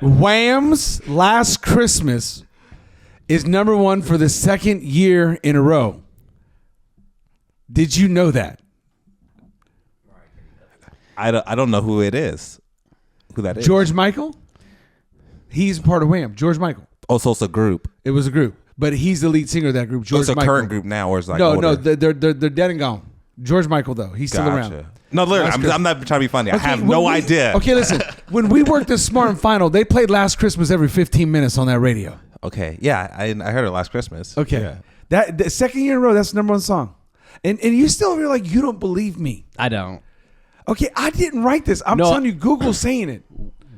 Wham's Last Christmas is number one for the second year in a row. Did you know that? I don't know who it is. Who that is? George Michael? He's part of Wham. George Michael. Oh, so it's a group. It was a group, but he's the lead singer of that group. George It's a Michael. current group now, or it's like no, older? they're dead and gone. George Michael though, he's still around. No, literally, I'm not trying to be funny. I have no idea. Okay, listen. When we worked at Smart and Final, they played Last Christmas every 15 minutes on that radio. Okay, yeah, I heard it last Christmas. Okay, yeah. that the second year in a row, that's the number one song, and you still over here like you don't believe me. I don't. Okay, I didn't write this. I'm telling you, Google's saying it.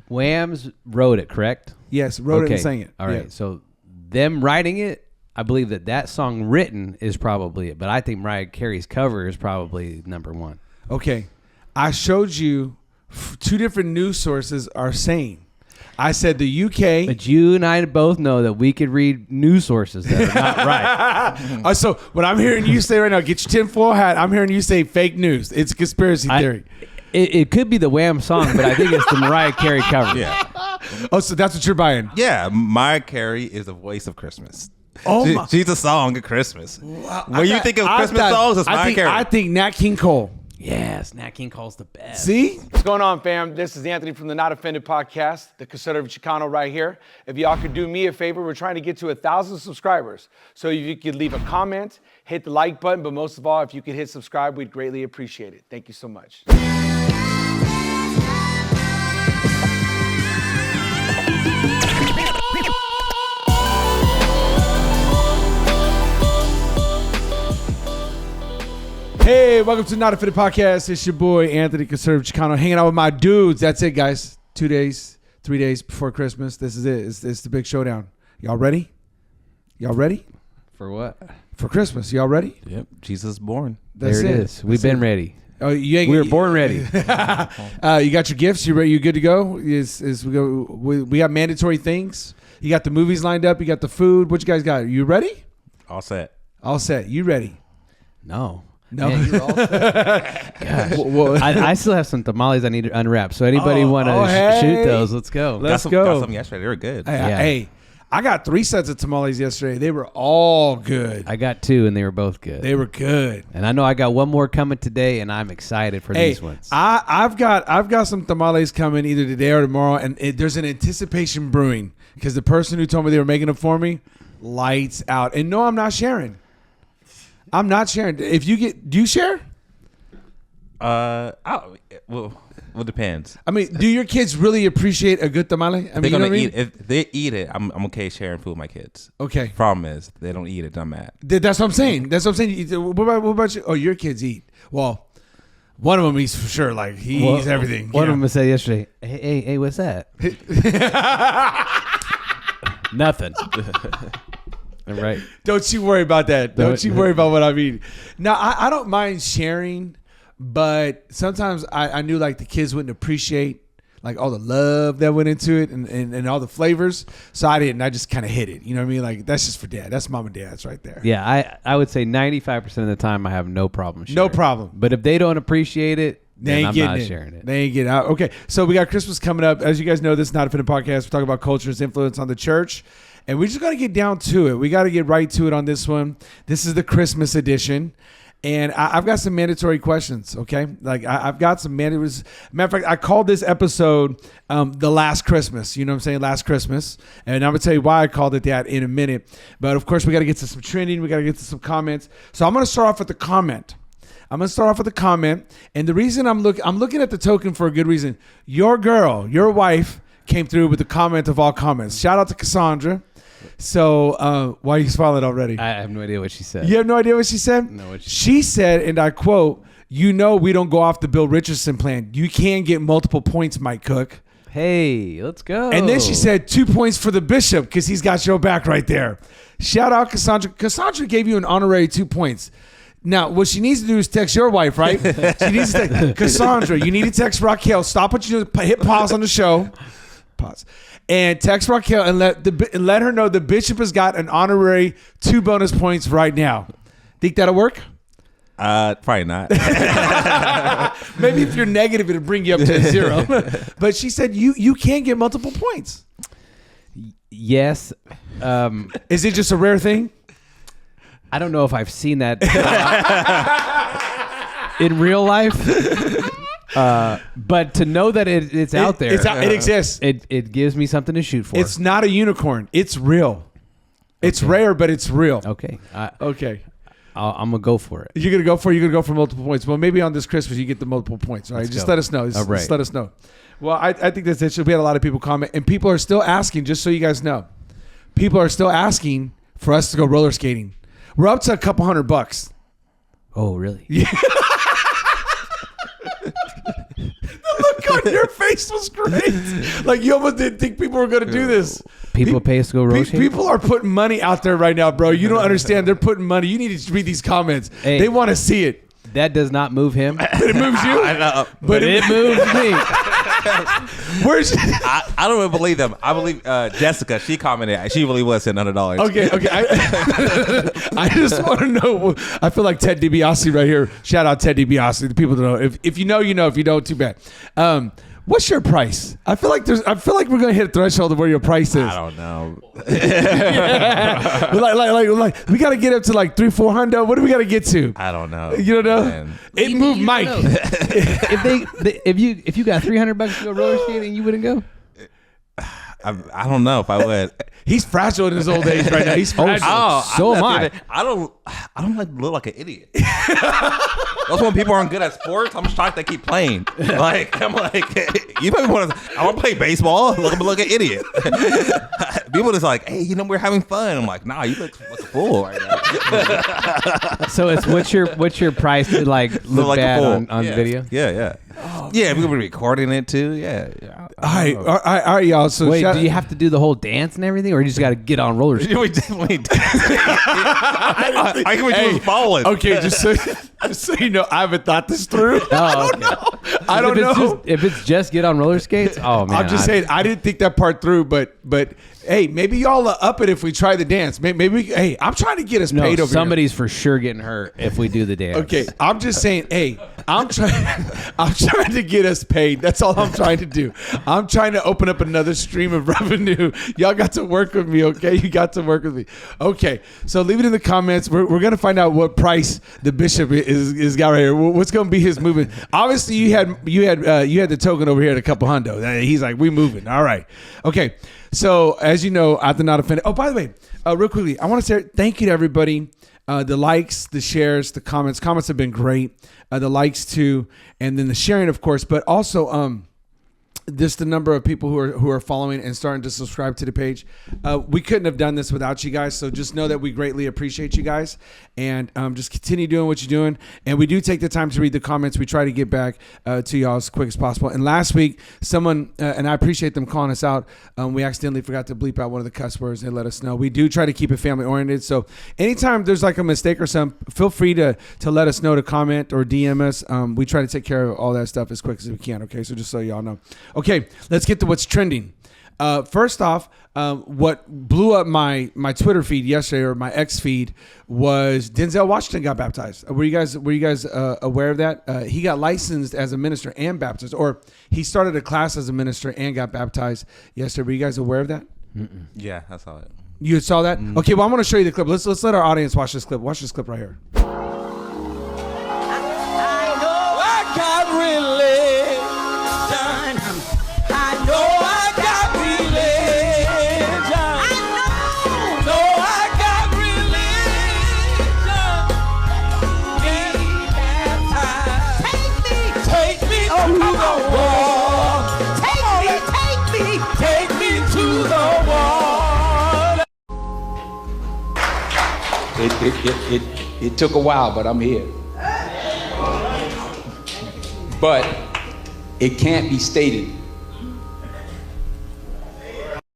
Wham's wrote it, correct? Yes, wrote it and sang it. All right, Yeah. so them writing it, I believe that song written is probably it, but I think Mariah Carey's cover is probably number one. Okay, I showed you two different news sources are saying. I said the UK. But you and I both know that we could read news sources that are not right. So what I'm hearing you say right now, get your tinfoil hat. I'm hearing you say fake news. It's a conspiracy theory. It could be the Wham song, but I think it's the Mariah Carey cover. Yeah. Oh, so that's what you're buying? Yeah, Mariah Carey is the voice of Christmas. Oh, she's a song of Christmas. When you think of Christmas songs, it's Mariah Carey. I think Nat King Cole. Yes, Nat King Cole's the best. See? What's going on, fam? This is Anthony from the Not Offended podcast, the conservative Chicano right here. If y'all could do me a favor, we're trying to get to 1,000 subscribers. So if you could leave a comment, hit the like button, but most of all, if you could hit subscribe, we'd greatly appreciate it. Thank you so much. Hey, welcome to Not Offended podcast. It's your boy, Anthony Conservative Chicano, hanging out with my dudes. That's it, guys. 2 days, 3 days before Christmas. This is it. It's the big showdown. Y'all ready? Y'all ready? For what? For Christmas. Y'all ready? Yep, Jesus is born. That's there it is. We've been ready. Oh, you ain't, we were born ready. You got your gifts? You ready? You good to go? We got mandatory things. You got the movies lined up. You got the food. What you guys got? You ready? All set. All set. You ready? No. No. Man, you're all Gosh. I still have some tamales I need to unwrap. So anybody want to shoot those? Let's go. Let's go. Got some yesterday. They were good. Hey, I got 3 sets of tamales yesterday. They were all good. I got 2 and they were both good. They were good. And I know I got one more coming today, and I'm excited for these ones. I've got some tamales coming either today or tomorrow, and there's an anticipation brewing because the person who told me they were making them for me, lights out. And no, I'm not sharing. I'm not sharing. If you get, do you share? Well, depends. I mean, do your kids really appreciate a good tamale? I mean, They're gonna eat. If they eat it, I'm okay sharing food with my kids. Okay. Problem is, they don't eat it. I'm mad. That's what I'm saying. What about you? Oh, your kids eat. Well, one of them eats for sure. Like he eats everything. One of them said yesterday, "Hey, what's that?" Nothing. Right. Don't you worry about that. Don't you worry about what I mean. Now, I don't mind sharing, but sometimes I knew like the kids wouldn't appreciate like all the love that went into it and all the flavors. So I didn't. I just kind of hid it. You know what I mean? Like that's just for dad. That's mom and dad's right there. Yeah, I would say 95% of the time I have no problem sharing. No problem. But if they don't appreciate it, They ain't I'm getting not it. sharing it. They ain't getting out. Okay, so we got Christmas coming up. As you guys know, this is Not Offended podcast. We talk about culture's influence on the church. And we just got to get down to it. We got to get right to it on this one. This is the Christmas edition. And I've got some mandatory questions, okay? Like I've got some mandatory. Matter of fact, I called this episode The Last Christmas. You know what I'm saying? Last Christmas. And I'm going to tell you why I called it that in a minute. But of course, we got to get to some trending. We got to get to some comments. So I'm going to start off with the comment. And the reason I'm looking at the token for a good reason. Your girl, your wife, came through with the comment of all comments. Shout out to Cassandra. So why are you smiling already? I have no idea what she said. You have no idea what she said? No, what she said, and I quote, "You know we don't go off the Bill Richardson plan. You can get multiple points, Mike Cook." Hey, let's go. And then she said 2 points for the bishop because he's got your back right there. Shout out Cassandra. Cassandra gave you an honorary 2 points. Now, what she needs to do is text your wife, right? She needs to text Cassandra. You need to text Raquel. Stop what you're doing. Hit pause on the show. Pause. And text Raquel and let her know the bishop has got an honorary 2 bonus points right now. Think that'll work? Probably not. Maybe if you're negative, it'll bring you up to 0. But she said you can get multiple points. Yes. Is it just a rare thing? I don't know if I've seen that in real life. But to know that it's out there. It exists. It gives me something to shoot for. It's not a unicorn. It's real. It's rare, but it's real. Okay. Okay. I'm going to go for it. You're going to go for multiple points. Well, maybe on this Christmas you get the multiple points, right? Just let us know. Just let us know. Well, I think that's it. We had a lot of people comment, and people are still asking, just so you guys know, people are still asking for us to go roller skating. We're up to a couple $100. Oh, really? Yeah. The look on your face was great. Like you almost didn't think people were going to do this. People pay us to go roller skating? People are putting money out there right now, bro. You don't understand. They're putting money. You need to read these comments. Hey. They want to see it. That does not move him. But it moves you. I know. But it moves me. Where's I don't even believe them. I believe Jessica. She commented. She really was saying $100. Okay. I just want to know. I feel like Ted DiBiase right here. Shout out Ted DiBiase. The people don't know. If you know, you know. If you don't, too bad. What's your price? I feel like we're gonna hit a threshold of where your price is. I don't know. Yeah. like we gotta get up to like 300-400. What do we gotta get to? I don't know. You don't know? Man. It moved Mike. if you got $300 to go roller skating, you wouldn't go. I don't know if I would. He's fragile in his old age right now. He's fragile. So am I. I don't like look like an idiot. That's when people aren't good at sports. I'm shocked they keep playing. Like I'm like, you probably want to. I want to play baseball. Look like an idiot. People just like, hey, we're having fun. I'm like, nah, you look like a fool right now. So it's what's your price to like look like bad a fool on video? Yeah. Oh, yeah, we're recording it too. Yeah. All right, y'all. So wait, do you have to do the whole dance and everything, or you just got to get on roller skates? We definitely. I can be doing falling. Okay, just so you know, I haven't thought this through. Oh, okay. I don't know. If it's just get on roller skates, oh man. I'm just saying I didn't think that part through, but hey, maybe y'all are up it if we try the dance. Maybe hey, I'm trying to get us paid over somebody's for sure getting hurt if we do the dance. Okay, I'm just saying, hey, I'm trying to get us paid. That's all I'm trying to do. I'm trying to open up another stream of revenue. Y'all got to work with me, okay? You got to work with me. Okay, so leave it in the comments. We're gonna find out what price the bishop is got right here. What's gonna be his movement? Obviously, you had the token over here at a couple hundo. He's like, we moving. All right, okay. So as you know, at the Not Offended. Oh, by the way, real quickly, I want to say thank you to everybody. The likes, the shares, the comments. Comments have been great. The likes too, and then the sharing, of course, but also just the number of people who are following and starting to subscribe to the page. We couldn't have done this without you guys. So just know that we greatly appreciate you guys, and just continue doing what you're doing. And we do take the time to read the comments. We try to get back to y'all as quick as possible. And last week, someone and I appreciate them calling us out. We accidentally forgot to bleep out one of the cuss words and let us know. We do try to keep it family oriented. So anytime there's like a mistake or something, feel free to let us know, to comment or DM us. We try to take care of all that stuff as quick as we can. Okay, so just so y'all know. Okay, let's get to what's trending. First off, what blew up my Twitter feed yesterday, or my X feed, was Denzel Washington got baptized. Were you guys aware of that? He got licensed as a minister and baptized, or he started a class as a minister and got baptized yesterday. Were you guys aware of that? Mm-mm. Yeah, I saw it. You saw that? Mm-hmm. Okay, well, I'm going to show you the clip. Let's let our audience watch this clip. Watch this clip right here. I know I got religion. I know I got religion. I know I got religion. Be baptized. Take me to the wall. Take me to the wall. It took a while, but I'm here. But it can't be stated.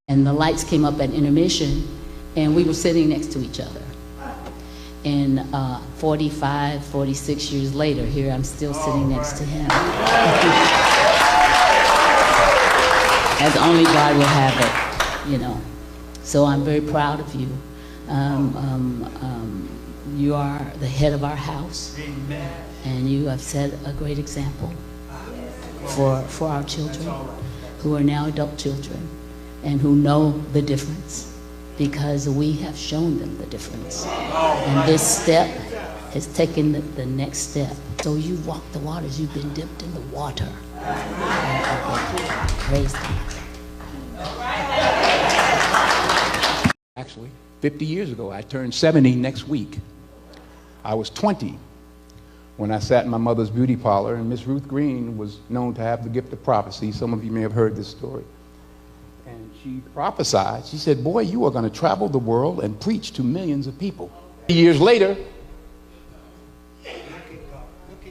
And the lights came up at intermission, and we were sitting next to each other. And 45, 46 years later, here I'm still sitting next to him. As only God will have it, So I'm very proud of you. You are the head of our house. Amen. And you have set a great example for our children, who are now adult children. and who know the difference, because we have shown them the difference. And this step has taken the next step. So you've walked the waters, you've been dipped in the water. Praise God. Actually, 50 years ago, I turned 70 next week. I was 20 when I sat in my mother's beauty parlor, and Miss Ruth Green was known to have the gift of prophecy. Some of you may have heard this story. And she prophesied. She said, boy, you are going to travel the world and preach to millions of people. Years later,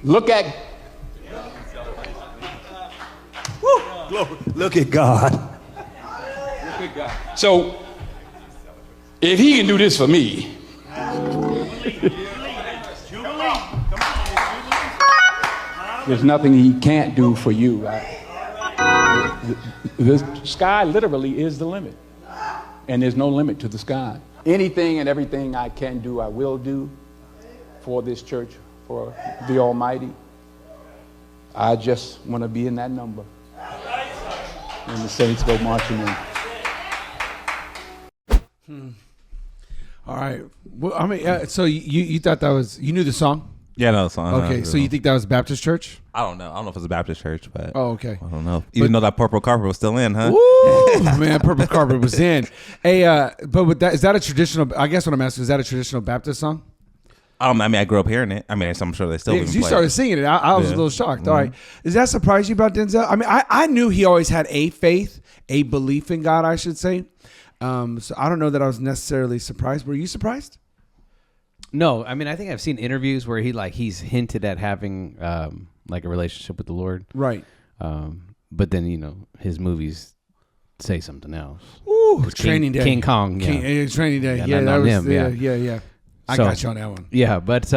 look at God. So, if he can do this for me, there's nothing he can't do for you. The sky literally is the limit, and there's no limit to the sky. Anything and everything I can do, I will do for this church, for the Almighty. I just want to be in that number. And the saints go marching in. All right. Well, I mean, so you thought that was, you knew the song? Yeah, no, song. Okay, so you think that was Baptist church? I don't know. I don't know if it's a Baptist church, but Oh, okay. I don't know. Even though that purple carpet was still in, huh? Woo, man, purple carpet was in. Hey, but with that, is that a traditional? I guess what I'm asking is that a traditional Baptist song? I mean, I grew up hearing it. I mean, I'm sure they still. Yeah, 'cause you started singing it. I was a little shocked. All right, does that surprise you about Denzel? I mean, I knew he always had a faith, a belief in God, I should say. So I don't know that I was necessarily surprised. Were you surprised? No, I mean, I think I've seen interviews where he's hinted at having like a relationship with the Lord. Right. But then, his movies say something else. Ooh, Training Day. King Kong. Yeah. Training Day. Yeah, Yeah, not that was him, yeah. I So- got you on that one. Yeah, but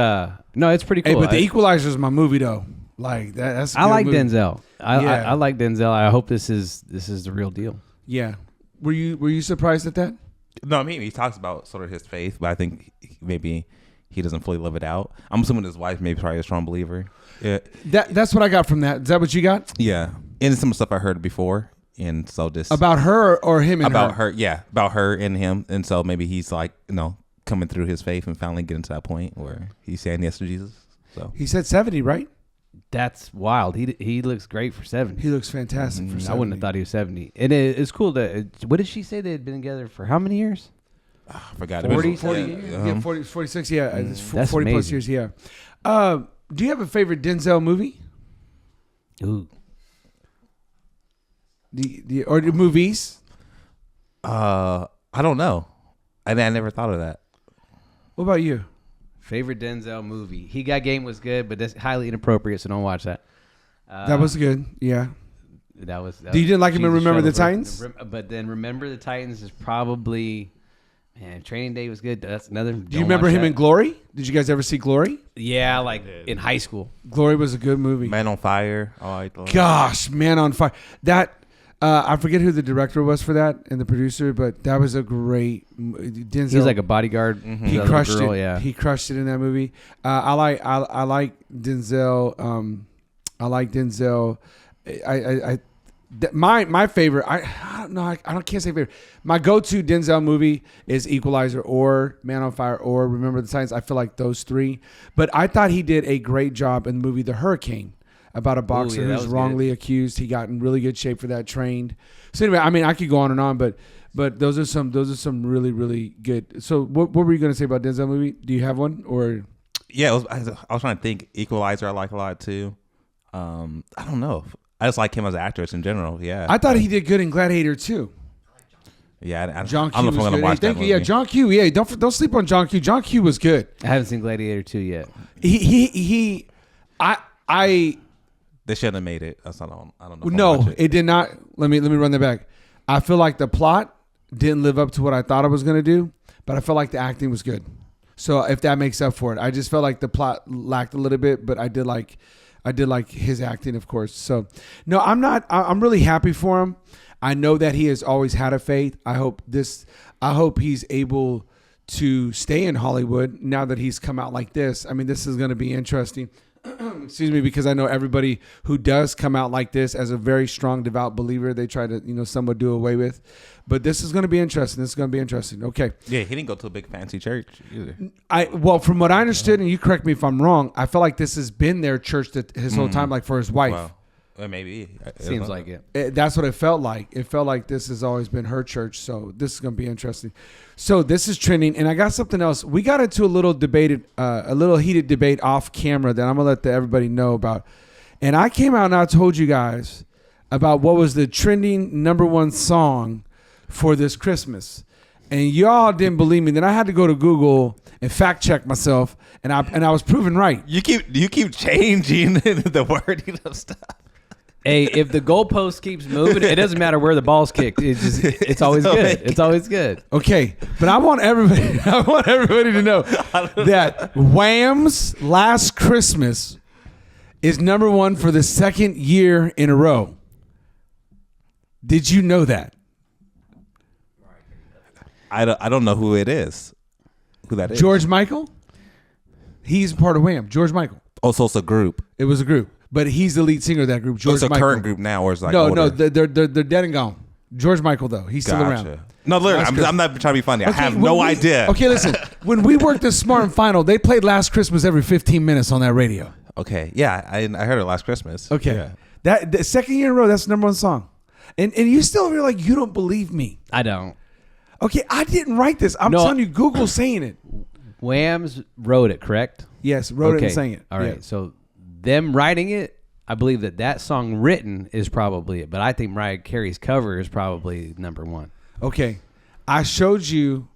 no, it's pretty Hey, cool. but The Equalizer is my movie though. Like that's. A I good like movie. Denzel. I Yeah. like Denzel. I hope this is the real deal. Yeah. Were you surprised at that? No, I mean, he talks about sort of his faith, but I think maybe he doesn't fully live it out. I'm assuming his wife maybe probably a strong believer. Yeah, That's what I got from that. Is that what you got? yeah. And some stuff I heard before, and so just About her or him and about her? her, yeah, about her and him, and so maybe he's like, coming through his faith and finally getting to that point where he's saying yes to Jesus. So He said 70, right? That's wild. He looks great for 70. He looks fantastic for 70. I wouldn't have thought he was 70. And it's cool that. What did she say they had been together for how many years? I forgot. 40? 40 Yeah, years? Yeah, 40, 46, yeah. It's That's 40 plus amazing. years, yeah. Do you have a favorite Denzel movie? Ooh. Or the movies? I don't know. I never thought of that. What about you? Favorite Denzel movie. He Got Game was good, but that's highly inappropriate, so don't watch that. That was good, yeah. That was. You didn't like him in Jesus Remember the Shuttle. Titans? But then Remember the Titans is probably. Man, Training Day was good. That's another. Do you remember him in Glory? Did you guys ever see Glory? Yeah, like in high school. Glory was a good movie. Man on Fire. Oh, I thought. Gosh, Man on Fire. That I forget who the director was for that and the producer, but that was a great Denzel. He was like a bodyguard. He crushed girl, it. Yeah. He crushed it in that movie. I like Denzel. I like Denzel. My favorite. I don't know. I can't say favorite. My go-to Denzel movie is Equalizer or Man on Fire or Remember the Titans. I feel like those three. But I thought he did a great job in the movie The Hurricane, about a boxer yeah, that who's was wrongly accused. He got in really good shape for that. Trained. So anyway, I mean, I could go on, but those are some really, really good. So what were you going to say about Denzel movie? Do you have one or? Yeah, I was trying to think. Equalizer, I like a lot too. I don't know. I just like him as an actress in general. Yeah, I thought he did good in Gladiator too. Yeah, John I Q don't know if was I'm gonna good. watch Hey, thank that you. Yeah, movie. John Q. Yeah, don't sleep on John Q. John Q was good. I haven't seen Gladiator 2 yet. I They shouldn't have made it. I don't know. If I'm gonna no, watch it did not. Let me run that back. I feel like the plot didn't live up to what I thought it was going to do, but I felt like the acting was good. So if that makes up for it, I just felt like the plot lacked a little bit, but I did like his acting, of course. So no, I'm really happy for him. I know that he has always had a faith. I hope he's able to stay in Hollywood now that he's come out like this. I mean, this is going to be interesting. excuse me, because I know everybody who does come out like this as a very strong, devout believer, they try to, somewhat do away with. But this is going to be interesting. Okay. Yeah, he didn't go to a big fancy church either. Well, from what I understood, and you correct me if I'm wrong, I feel like this has been their church his whole time, like for his wife. Wow. Well, maybe. Seems like it. That's what it felt like. It felt like this has always been her church. So this is going to be interesting. So this is trending, and I got something else. We got into a little heated debate off camera that I'm going to let everybody know about. And I came out and I told you guys about what was the trending #1 song for this Christmas. And y'all didn't believe me. Then I had to go to Google and fact check myself, and I was proven right. You keep changing the wording of stuff. Hey, if the goalpost keeps moving, it doesn't matter where the ball's kicked. It's always good. It's always good. Okay, but I want everybody to know that Wham's Last Christmas is #1 for the second year in a row. Did you know that? I don't know who it is. Who that is? George Michael? He's part of Wham. George Michael. Oh, so it's a group. It was a group, but he's the lead singer of that group. George It's a Michael. current group now, or it's like no, older? they're dead and gone. George Michael though, he's still around. No, literally, I'm not trying to be funny. I have no idea. Okay, listen. When we worked at Smart and Final, they played Last Christmas every 15 minutes on that radio. Okay, yeah, I heard it last Christmas. Okay, Yeah. that the second year in a row, that's the #1 song, and you still feel like you don't believe me. I don't. Okay, I didn't write this. I'm telling you, Google's saying it. Wham's wrote it, correct? Yes, wrote it and sang it. All right. Yeah. So them writing it, I believe that song written is probably it, but I think Mariah Carey's cover is probably #1. Okay, I showed you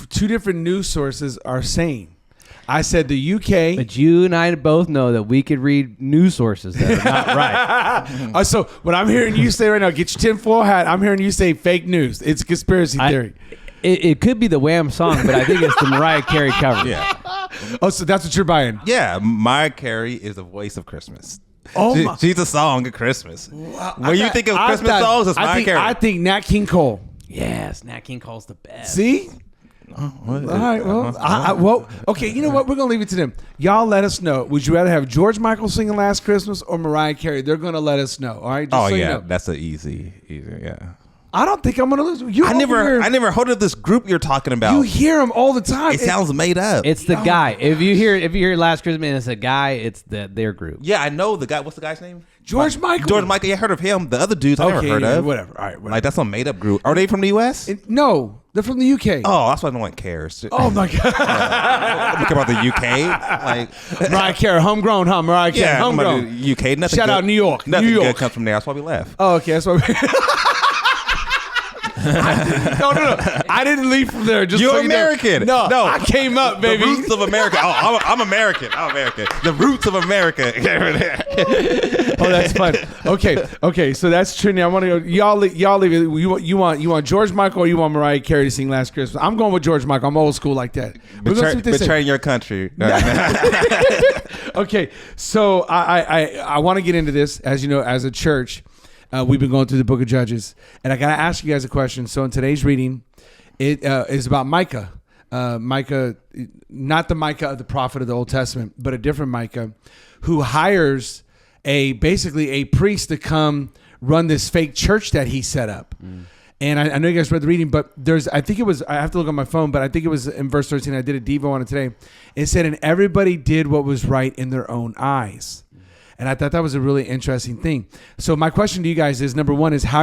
2 different news sources are saying. I said the UK. But you and I both know that we could read news sources that are not right. So what I'm hearing you say right now, get your tinfoil hat. I'm hearing you say fake news. It's a conspiracy theory. It could be the Wham song, but I think it's the Mariah Carey cover. Yeah. Oh, so that's what you're buying. Yeah, Mariah Carey is the voice of Christmas. Oh, she's a song of Christmas. When you think of Christmas songs, it's Mariah Carey. I think Nat King Cole. Yes, Nat King Cole's the best. See? All right. Well, okay. You know what? We're gonna leave it to them. Y'all let us know. Would you rather have George Michael singing Last Christmas or Mariah Carey? They're gonna let us know. All right. Just so you know. That's an easy. Yeah. I don't think I'm gonna lose. I never heard of this group you're talking about. You hear them all the time. It sounds made up. It's the guy. If you hear Last Christmas and it's a guy, it's their group. Yeah, I know the guy. What's the guy's name? George Michael. George Michael. Yeah, I heard of him. The other dudes I never heard of. Whatever. All right. Whatever. Like that's some made up group. Are they from the U.S.? No, they're from the UK. Oh, that's why no one cares. Oh my God. I don't care about the UK. Like Mariah Carey, homegrown, huh? Mariah Carey, yeah, homegrown. UK. Nothing Shout good, out New York. Nothing New York good comes from there. That's why we left. Oh, okay. That's what. No. I didn't leave from there. Just You're so you know. American. No, No. I came up, baby. The roots of America. Oh, I'm American. I'm American. The roots of America. Oh, that's fun. Okay. So that's trending. I want to go. Y'all leave it. You want George Michael or you want Mariah Carey to sing Last Christmas? I'm going with George Michael. I'm old school like that. We're gonna see what they say. Betraying your country. Okay, so I want to get into this. As you know, as a church, we've been going through the book of Judges, and I got to ask you guys a question. So in today's reading, it is about Micah. Micah, not the Micah of the prophet of the Old Testament, but a different Micah, who hires basically a priest to come run this fake church that he set up. And I know you guys read the reading, but I have to look on my phone, but I think it was in verse 13. I did a Devo on it today. It said, and everybody did what was right in their own eyes. And I thought that was a really interesting thing. So my question to you guys is, #1 is, how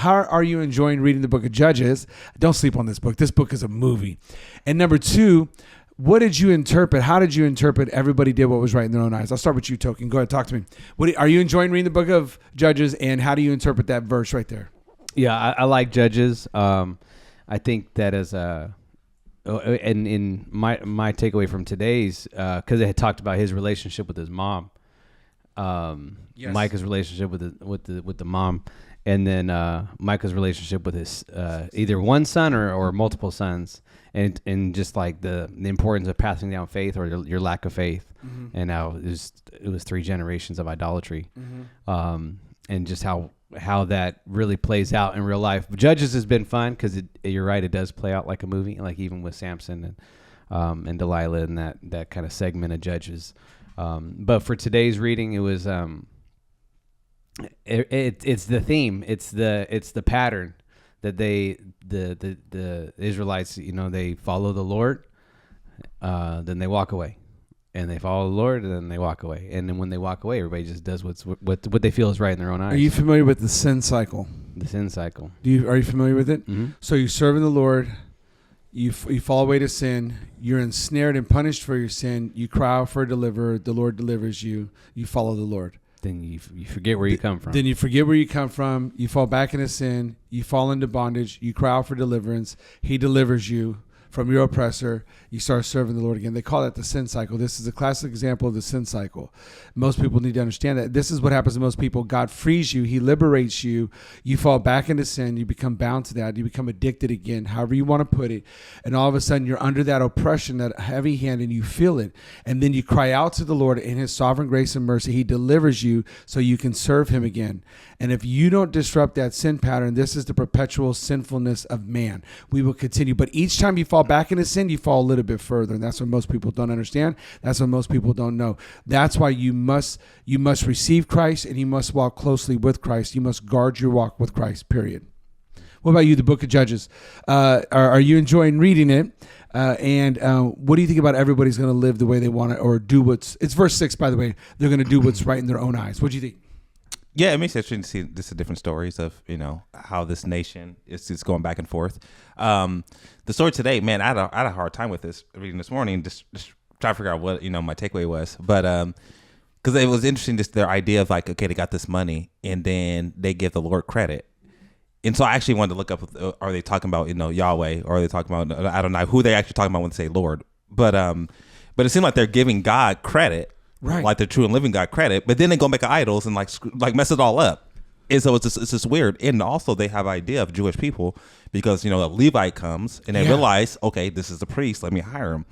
are you enjoying reading the book of Judges? Don't sleep on this book. This book is a movie. And #2, what did you interpret? How did you interpret everybody did what was right in their own eyes? I'll start with you, Token. Go ahead, talk to me. Are you enjoying reading the book of Judges, and how do you interpret that verse right there? Yeah, I like Judges. I think that as and in my takeaway from today's, because it had talked about his relationship with his mom, Yes. Micah's relationship with the mom, and then Micah's relationship with his either one son or multiple sons, and just like the importance of passing down faith or your lack of faith, and how it was 3 generations of idolatry, and just how that really plays out in real life. Judges has been fun because you're right, it does play out like a movie, like even with Samson and Delilah and that kind of segment of Judges. But for today's reading, it was it's the theme. It's the pattern that the Israelites, they follow the Lord, then they walk away. And they follow the Lord, and then they walk away. And then when they walk away, everybody just does what they feel is right in their own eyes. Are you familiar with the sin cycle? The sin cycle. Are you familiar with it? Mm-hmm. So you're serving the Lord, you fall away to sin, you're ensnared and punished for your sin, you cry out for a deliverer, the Lord delivers you, you follow the Lord. Then you forget where you come from. Then you forget where you come from, you fall back into sin, you fall into bondage, you cry out for deliverance, he delivers you from your oppressor, you start serving the Lord again. They call that the sin cycle. This is a classic example of the sin cycle. Most people need to understand that. This is what happens to most people. God frees you. He liberates you. You fall back into sin. You become bound to that. You become addicted again, however you want to put it. And all of a sudden, you're under that oppression, that heavy hand, and you feel it. And then you cry out to the Lord in his sovereign grace and mercy. He delivers you so you can serve him again. And if you don't disrupt that sin pattern, this is the perpetual sinfulness of man. We will continue. But each time you fall back into sin, you fall a little bit further. And that's what most people don't understand. That's what most people don't know. That's why you must receive Christ, and you must walk closely with Christ. You must guard your walk with Christ, period. What about you, the book of Judges? Are you enjoying reading it? And what do you think about everybody's going to live the way they want it, or do it's verse 6, by the way. They're going to do what's right in their own eyes. What do you think? Yeah, it makes it interesting to see this different stories of, how this nation is going back and forth. The story today, man, I had a hard time with this reading this morning, just trying to figure out what, my takeaway was. But because it was interesting, just their idea of like, okay, they got this money and then they give the Lord credit. And so I actually wanted to look up, are they talking about, Yahweh, or are they talking about, I don't know who they're actually talking about when they say Lord. But it seemed like they're giving God credit. Right, like the true and living God credit, but then they go make idols and like mess it all up, and so it's just weird. And also they have an idea of Jewish people because a Levite comes and they realize, okay, this is the priest, let me hire him.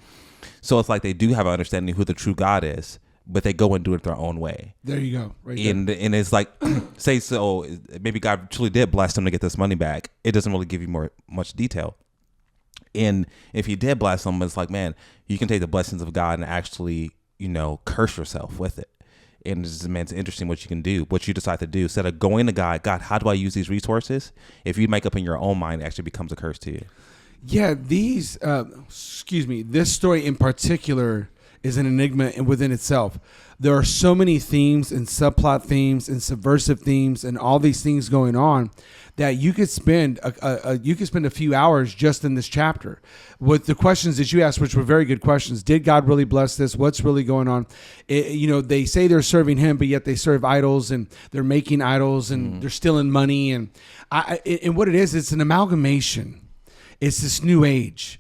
So it's like they do have an understanding of who the true God is, but they go and do it their own way. There you go, right and it's like say so maybe God truly did bless them to get this money back. It doesn't really give you much detail. And if he did bless them, it's like, man, you can take the blessings of God and actually curse yourself with it. And it's interesting what you can do, what you decide to do. Instead of going to God, how do I use these resources? If you make up in your own mind, it actually becomes a curse to you. Yeah, this story in particular is an enigma within itself. There are so many themes and subplot themes and subversive themes and all these things going on that you could spend a few hours just in this chapter with the questions that you asked, which were very good questions. Did God really bless this? What's really going on? They say they're serving him, but yet they serve idols and they're making idols and they're stealing money. And what it is, it's an amalgamation. It's this new age.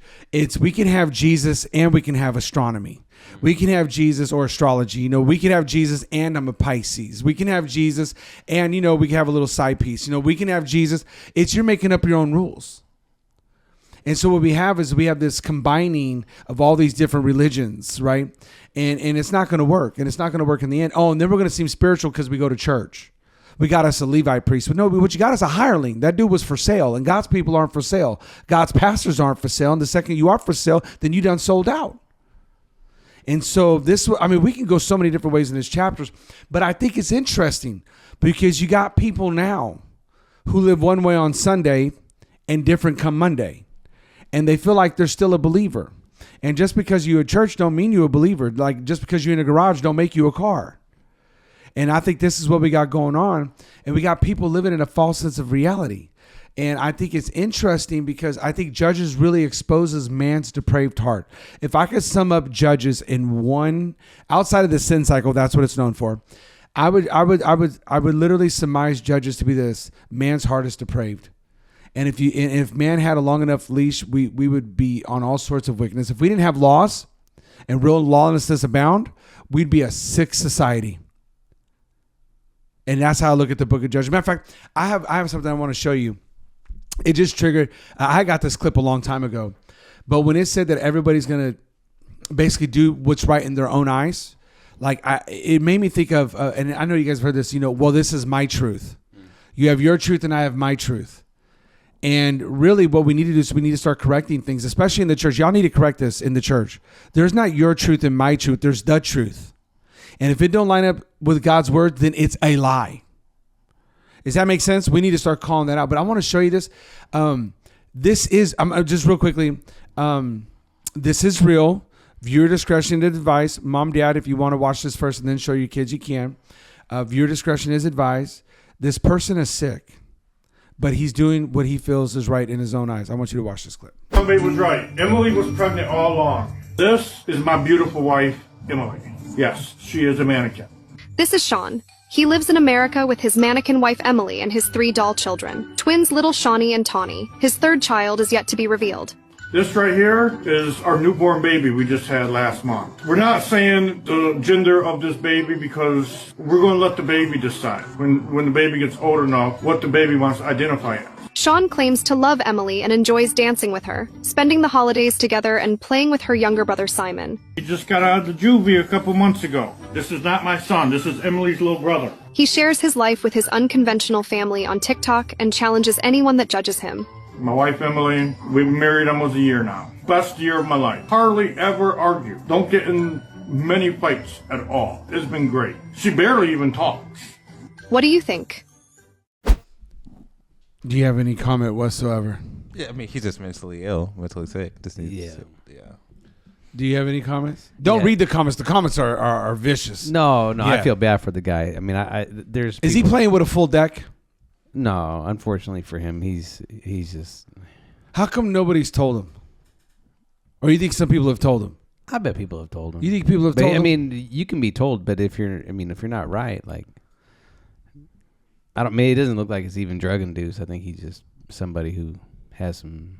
We can have Jesus and we can have astronomy. We can have Jesus or astrology. We can have Jesus and I'm a Pisces. We can have Jesus and, we can have a little side piece. We can have Jesus. You're making up your own rules. And so what we have is this combining of all these different religions, right? And it's not going to work. And it's not going to work in the end. Oh, and then we're going to seem spiritual because we go to church. We got us a Levite priest. But no, what you got is a hireling. That dude was for sale. And God's people aren't for sale. God's pastors aren't for sale. And the second you are for sale, then you done sold out. And so we can go so many different ways in these chapters, but I think it's interesting because you got people now who live one way on Sunday and different come Monday, and they feel like they're still a believer. And just because you're at church don't mean you're a believer. Like just because you're in a garage don't make you a car. And I think this is what we got going on, and we got people living in a false sense of reality. And I think it's interesting because I think Judges really exposes man's depraved heart. If I could sum up Judges in one, outside of the sin cycle, that's what it's known for. I would literally surmise Judges to be this: man's heart is depraved. And if man had a long enough leash, we would be on all sorts of wickedness. If we didn't have laws and real lawlessness abound, we'd be a sick society. And that's how I look at the book of Judges. Matter of fact, I have something I want to show you. It just triggered. I got this clip a long time ago, but when it said that everybody's going to basically do what's right in their own eyes, it made me think of, and I know you guys have heard this, well, this is my truth. You have your truth and I have my truth. And really what we need to do is we need to start correcting things, especially in the church. Y'all need to correct this in the church. There's not your truth and my truth. There's the truth. And if it don't line up with God's word, then it's a lie. Does that make sense? We need to start calling that out. But I want to show you this. This is, just real quickly, this is real. Viewer discretion is advised. Mom, dad, if you want to watch this first and then show your kids, you can. Viewer discretion is advised. This person is sick, but he's doing what he feels is right in his own eyes. I want you to watch this clip. Somebody was right. Emily was pregnant all along. This is my beautiful wife, Emily. Yes, she is a mannequin. This is Sean. He lives in America with his mannequin wife Emily and his 3 doll children, twins little Shawnee and Tawny. His 3rd child is yet to be revealed. This right here is our newborn baby we just had last month. We're not saying the gender of this baby because we're going to let the baby decide when the baby gets old enough what the baby wants to identify as. Sean claims to love Emily and enjoys dancing with her, spending the holidays together and playing with her younger brother Simon. He just got out of the juvie a couple months ago. This is not my son. This is Emily's little brother. He shares his life with his unconventional family on TikTok and challenges anyone that judges him. My wife Emily, we've been married almost a year now. Best year of my life. Hardly ever argue. Don't get in many fights at all. It's been great. She barely even talks. What do you think? Do you have any comment whatsoever? Yeah, I mean, he's just mentally ill, mentally sick. Just needs Yeah. yeah. Do you have any comments? Don't Yeah. read the comments. The comments are vicious. No, Yeah. I feel bad for the guy. I mean, there's. Is he people- playing with a full deck? No, unfortunately for him, he's just. How come nobody's told him? Or you think some people have told him? I bet people have told him. You think people have But, told him? I mean, you can be told, but if you're not right, like, I don't. Maybe it doesn't look like it's even drug induced. I think he's just somebody who has some.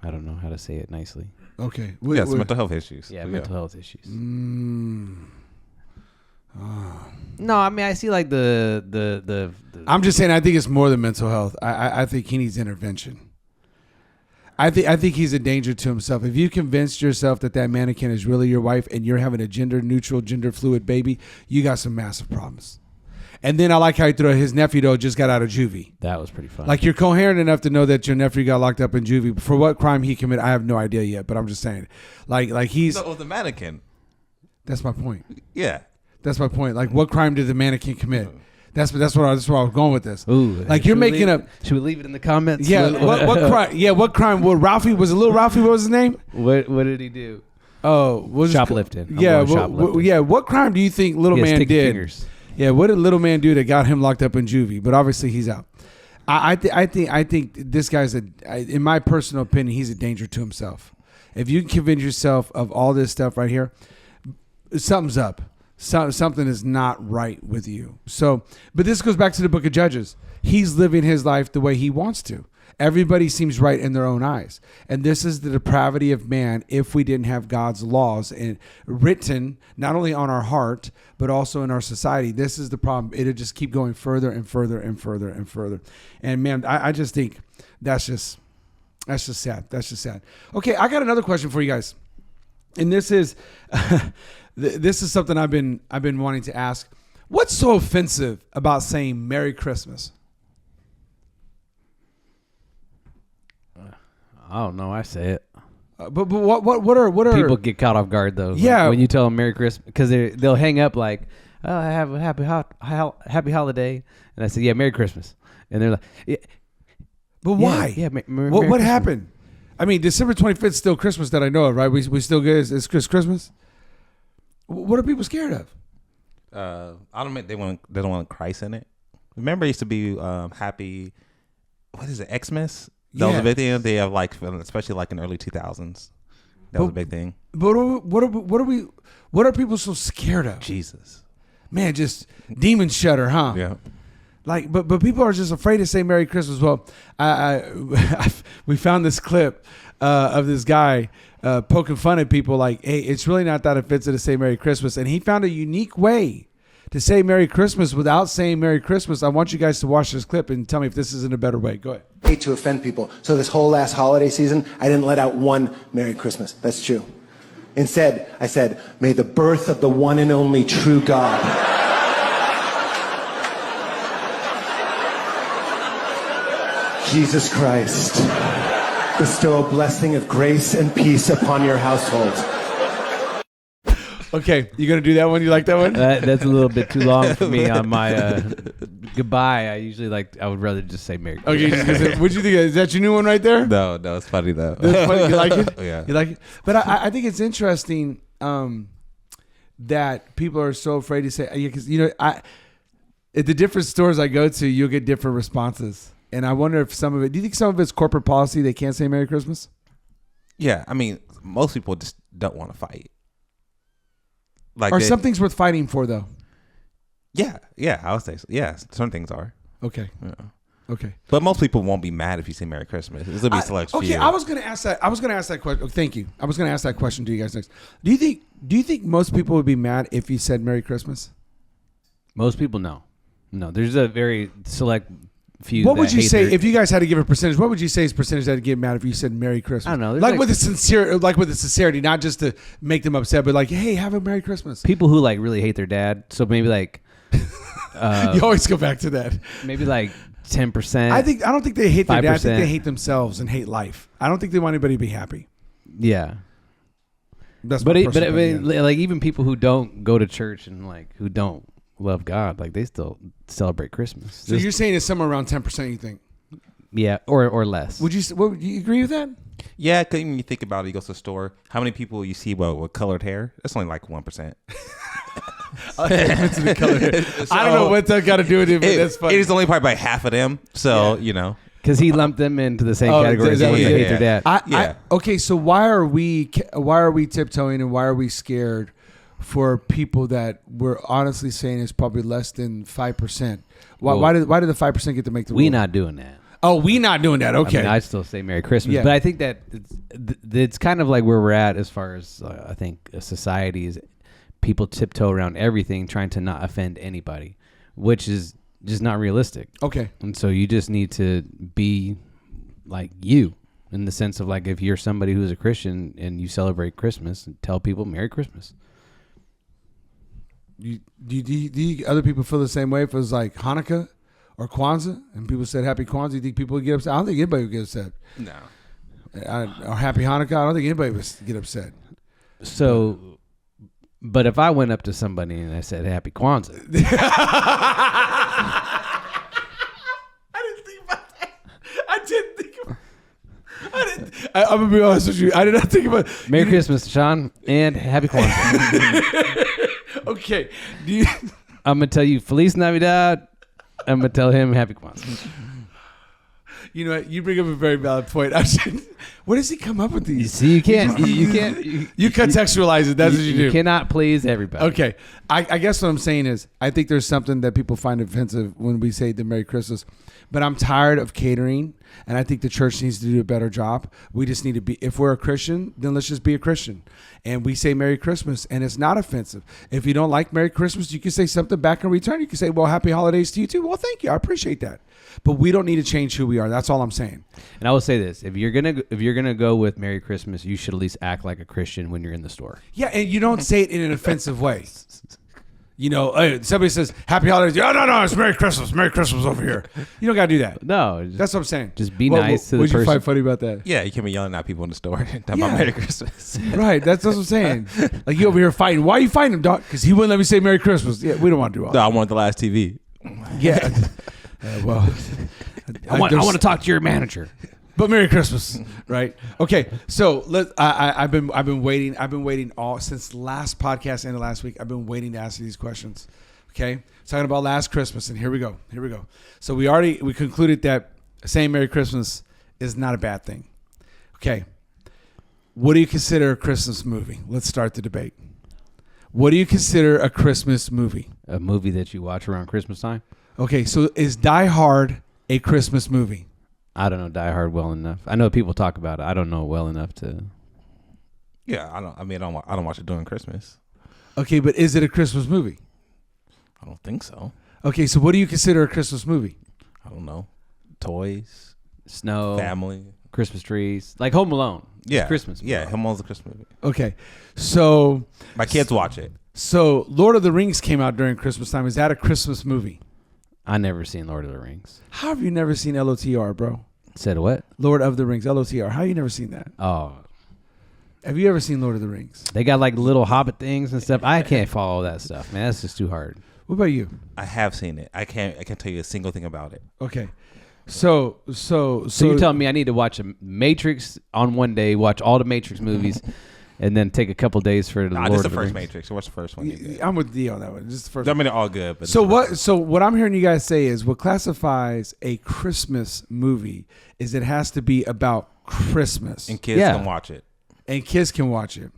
I don't know how to say it nicely. Okay. Yeah, some mental health issues. Yeah, mental health issues. No, I mean, I see like the I'm just saying. I think it's more than mental health. I think he needs intervention. I think he's a danger to himself. If you convinced yourself that mannequin is really your wife and you're having a gender neutral, gender fluid baby, you got some massive problems. And then I like how he threw his nephew though just got out of juvie. That was pretty fun. Like, you're coherent enough to know that your nephew got locked up in juvie. For what crime he committed, I have no idea yet. But I'm just saying, like he's. No, it was the mannequin. That's my point. Yeah. That's my point. Like, what crime did the mannequin commit? That's where I was going with this. Ooh, like, you're making up. Should we leave it in the comments? Yeah. What crime? Yeah. What crime? What Ralphie was it? Little Ralphie? What was his name? What did he do? Oh, was Shoplifting. Yeah. Shoplifting. Yeah. What crime do you think little He has man sticky did? fingers. Yeah. What did little man do that got him locked up in juvie? But obviously he's out. I think this guy's in my personal opinion, he's a danger to himself. If you can convince yourself of all this stuff right here, something's up. Something is not right with you. So, but this goes back to the book of Judges. He's living his life the way he wants to. Everybody seems right in their own eyes. And this is the depravity of man if we didn't have God's laws and written not only on our heart, but also in our society. This is the problem. It'll just keep going further and further and further and further. And man, I just think that's just sad. That's just sad. Okay, I got another question for you guys. And this is this is something I've been wanting to ask. What's so offensive about saying Merry Christmas? I don't know. I say it. But what are People get caught off guard though. Yeah. Like, when you tell them Merry Christmas, because they'll hang up like, "Oh, I have a happy holiday," and I say, "Yeah, Merry Christmas," and they're like, "Yeah." But why? Yeah. Merry What Christmas. happened? I mean, December 25th is still Christmas that I know of, right? We still good. It's Christmas. What are people scared of? I don't think they don't want Christ in it. Remember, it used to be happy. What is it? Xmas. That was a big thing. They have especially in the early 2000s. That was a big thing. But what are people so scared of? Jesus. Man, just demon shutter, huh? Yeah. But people are just afraid to say Merry Christmas. Well, we found this clip of this guy poking fun at people like, hey, it's really not that offensive to say Merry Christmas. And he found a unique way to say Merry Christmas without saying Merry Christmas. I want you guys to watch this clip and tell me if this isn't a better way. Go ahead. I hate to offend people. So this whole last holiday season, I didn't let out one Merry Christmas. That's true. Instead, I said, may the birth of the one and only true God Jesus Christ, bestow a blessing of grace and peace upon your household. Okay, you gonna do that one? You like that one? That's a little bit too long for me on my goodbye. I would rather just say Merry Christmas. Okay, just gonna say, what'd you think? Is that your new one right there? No, it's funny though. That's funny. You like it? Yeah. You like it? But I think it's interesting that people are so afraid to say, because at the different stores I go to, you'll get different responses, and I wonder if some of it. Do you think some of it's corporate policy? They can't say Merry Christmas. Yeah, I mean, most people just don't want to fight. Like, Are some things worth fighting for, though? Yeah, I would say so. Yeah, some things are. Okay. Yeah. Okay. But most people won't be mad if you say Merry Christmas. This will be select few. Okay, I was going to ask that question. Thank you. I was going to ask that question to you guys next. Do you think most people would be mad if you said Merry Christmas? Most people, no. There's a very select few. What would you say their, if you guys had to give a percentage? What would you say is percentage that would get mad if you said Merry Christmas? I don't know. Like with a sincerity, not just to make them upset, but like, hey, have a Merry Christmas. people who like really hate their dad. So maybe like You always go back to that. maybe like 10%. I don't think they hate their dad. I 5%. think they hate themselves and hate life. I don't think they want anybody to be happy. Yeah. That's But my I personal mean, opinion. like even people who don't go to church and like who don't love God, like they still celebrate Christmas. So you're saying it's somewhere around 10%. You think? Yeah, or less. Would you agree with that? Yeah, because when you think about it, you go to the store. How many people you see with colored hair? That's only like 1%. I don't know what that got to do with it, but that's funny. It is only probably by half of them. So, Because he lumped them into the same Oh, category as the ones that hate their dad. Okay, so why are we tiptoeing and why are we scared for people that we're honestly saying is probably less than 5%? Why did the 5% get to make the rule? We not doing that. Oh, we not doing that. Okay. I mean, I still say Merry Christmas, Yeah. but I think that it's kind of like where we're at as far as I think society is. People tiptoe around everything, trying to not offend anybody, which is just not realistic. Okay. And so you just need to be like you, in the sense of like if you're somebody who's a Christian and you celebrate Christmas, tell people Merry Christmas. Do you other people feel the same way if it was like Hanukkah or Kwanzaa and people said Happy Kwanzaa? You think people would get upset? I don't think anybody would get upset. No. Or Happy Hanukkah? I don't think anybody would get upset. So, but if I went up to somebody and I said Happy Kwanzaa, I didn't think about that. I'm gonna be honest with you. I did not think about Merry Christmas, Sean, and Happy Kwanzaa. Okay. I'm gonna tell you Feliz Navidad. I'm gonna tell him Happy Kwanzaa. You know what? You bring up a very valid point. Where does he come up with these? You see, you can't. You contextualize it. That's what you do. You cannot please everybody. Okay. I guess what I'm saying is I think there's something that people find offensive when we say the Merry Christmas. But I'm tired of catering, and I think the church needs to do a better job. We just need to be, if we're a Christian, then let's just be a Christian. And we say Merry Christmas, and it's not offensive. If you don't like Merry Christmas, you can say something back in return. You can say, well, Happy Holidays to you too. Well, thank you. I appreciate that. But we don't need to change who we are. That's all I'm saying. And I will say this: if you're gonna go with Merry Christmas, you should at least act like a Christian when you're in the store. Yeah, and you don't say it in an offensive way. You know, somebody says Happy Holidays. Oh, no, it's Merry Christmas. Merry Christmas over here. You don't got to do that. No, That's what I'm saying. Just be nice to the person. What'd you find funny about that? Yeah, you can't be yelling at people in the store talking Yeah. about Merry Christmas. Right, that's what I'm saying. Like you over here fighting. Why are you fighting him, dog? Because he wouldn't let me say Merry Christmas. Yeah, we don't want to do all No, that. I want the last TV. Yeah. Well, I want to talk to your manager. but Merry Christmas, right? Okay, so I've been waiting all since last podcast and last week. I've been waiting to ask you these questions. Okay, talking about last Christmas, and here we go. So we concluded that saying Merry Christmas is not a bad thing. Okay, what do you consider a Christmas movie? Let's start the debate. What do you consider a Christmas movie? A movie that you watch around Christmas time? Okay, so is Die Hard a Christmas movie? I don't know Die Hard well enough. I know people talk about it. I don't know it well enough to. Yeah, I don't watch it during Christmas. Okay, but is it a Christmas movie? I don't think so. Okay, so what do you consider a Christmas movie? I don't know. Toys, Snow, family, Christmas trees, like Home Alone. It's yeah, Christmas. Yeah, Home Alone's a Christmas movie. Okay, so My kids watch it. So Lord of the Rings came out during Christmas time. Is that a Christmas movie? I never seen Lord of the Rings. How have you never seen LOTR, bro? Said what? Lord of the Rings, LOTR. How you never seen that? Oh, Have you ever seen Lord of the Rings? They got like little Hobbit things and stuff. I can't follow all that stuff, man. That's just too hard. What about you? I have seen it. I can't tell you a single thing about it. Okay. So you're telling me I need to watch a Matrix on one day, watch all the Matrix movies, and then take a couple days for the Lord just the of the first Rings? Matrix. What's the first one? I'm with D on that one. Just the first. I mean, they're all good. But So what I'm hearing you guys say is what classifies a Christmas movie is it has to be about Christmas, and kids can watch it. And kids can watch it.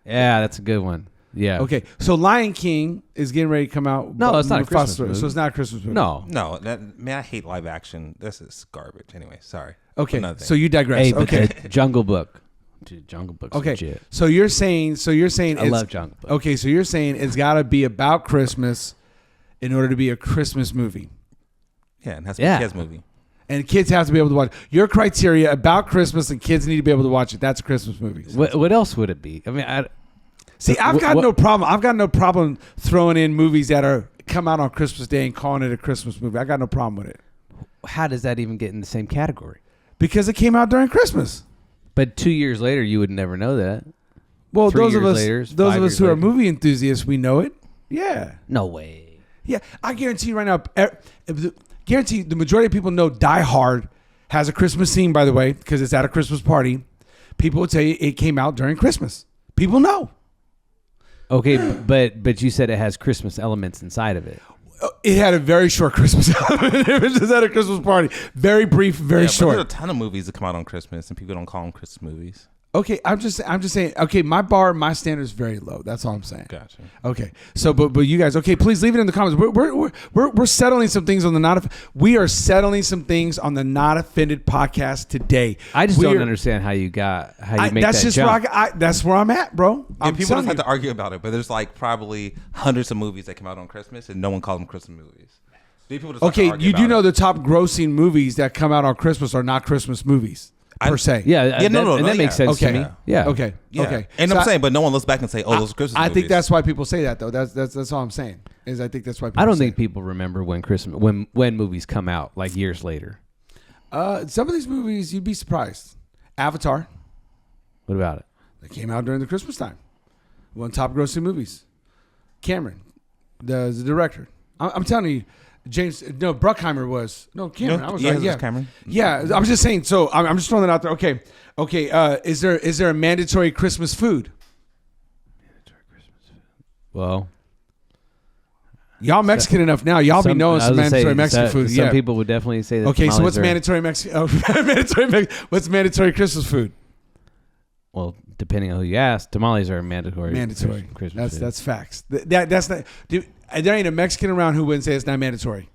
Yeah, that's a good one. Yeah. Okay, so Lion King is getting ready to come out. No, it's not a Christmas movie. So it's not a Christmas movie. No. I hate live action. This is garbage. Anyway, sorry. Okay, so you digress. Hey, but okay, the Jungle Book. Dude, Jungle Book's okay. legit. So you're saying I love Jungle Book. Okay, so you're saying it's got to be about Christmas in order to be a Christmas movie. Yeah, it has to be a kids movie. And kids have to be able to watch. Your criteria about Christmas and kids need to be able to watch it. That's a Christmas movie. What else would it be? I mean, I've got no problem. I've got no problem throwing in movies that come out on Christmas Day and calling it a Christmas movie. I got no problem with it. How does that even get in the same category? Because it came out during Christmas. But 2 years later, you would never know that. Well, 3 those of years us, later, those 5 of us years who are later. movie enthusiasts, we know it. Yeah. No way. Yeah, I guarantee you right now. Guarantee the majority of people know Die Hard has a Christmas scene. By the way, because it's at a Christmas party, people will tell you it came out during Christmas. People know. Okay, but you said it has Christmas elements inside of it. It had a very short Christmas element. It was just at a Christmas party. Very brief, very short. There's a ton of movies that come out on Christmas, and people don't call them Christmas movies. Okay, I'm just saying. Okay, my standard is very low. That's all I'm saying. Gotcha. Okay, so but you guys, okay, please leave it in the comments. We're settling some things on the we are settling some things on the Not Offended podcast today. I just don't understand how you make that's that just jump. that's where I'm at, bro. Yeah, people just have to argue about it, but there's like probably hundreds of movies that come out on Christmas, and no one calls them Christmas movies. People just Okay, you do know the top grossing movies that come out on Christmas are not Christmas movies. Per se. That makes sense to me. Yeah. Okay. Yeah. Okay. And So I'm saying, but no one looks back and say, "Oh, those are Christmas I movies." think that's why people say that, though. That's all I'm saying. I think that's why. People I don't say think people remember when movies come out like years later. some of these movies you'd be surprised. Avatar. What about it? They came out during the Christmas time. One top grossing movies. Cameron, the director. I'm telling you. Bruckheimer was Cameron. I was yeah, right. Yeah, Cameron. Yeah, I was just saying. So I'm just throwing that out there. Okay. Is there a mandatory Christmas food? Well, y'all Mexican enough now. Y'all be knowing some mandatory Mexican food. Some people would definitely say that. Okay, so what's mandatory? mandatory What's mandatory Christmas food? Well, depending on who you ask, tamales are mandatory. Christmas food. That's facts. That's not. Dude, there ain't a Mexican around who wouldn't say it's not mandatory.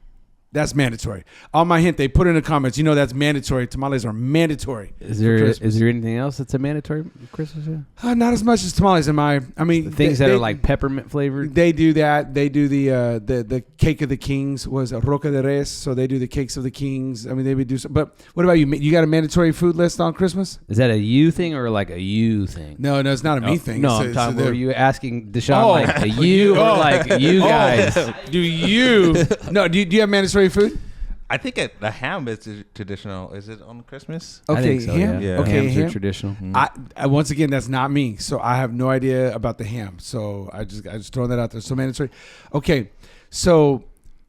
That's mandatory. On my hint, they put in the comments. You know that's mandatory. Tamales are mandatory. Is there anything else that's a mandatory Christmas food? Not as much as tamales. I mean, The things that are like peppermint flavored. They do that. They do the cake of the kings was a roca de res. So they do the cakes of the kings. I mean, they would do some. But what about you? You got a mandatory food list on Christmas? Is that a you thing or like a you thing? No, it's not a me thing. No, I'm talking. Were you asking Deshaun like a you or like you guys? Do you? No. Do you have mandatory food? I think the ham is traditional. Is it on Christmas? Okay, I think so, ham. Yeah. Okay, Hams ham. are traditional. I once again, that's not me, so I have no idea about the ham. So I just throwing that out there. So mandatory. Okay, so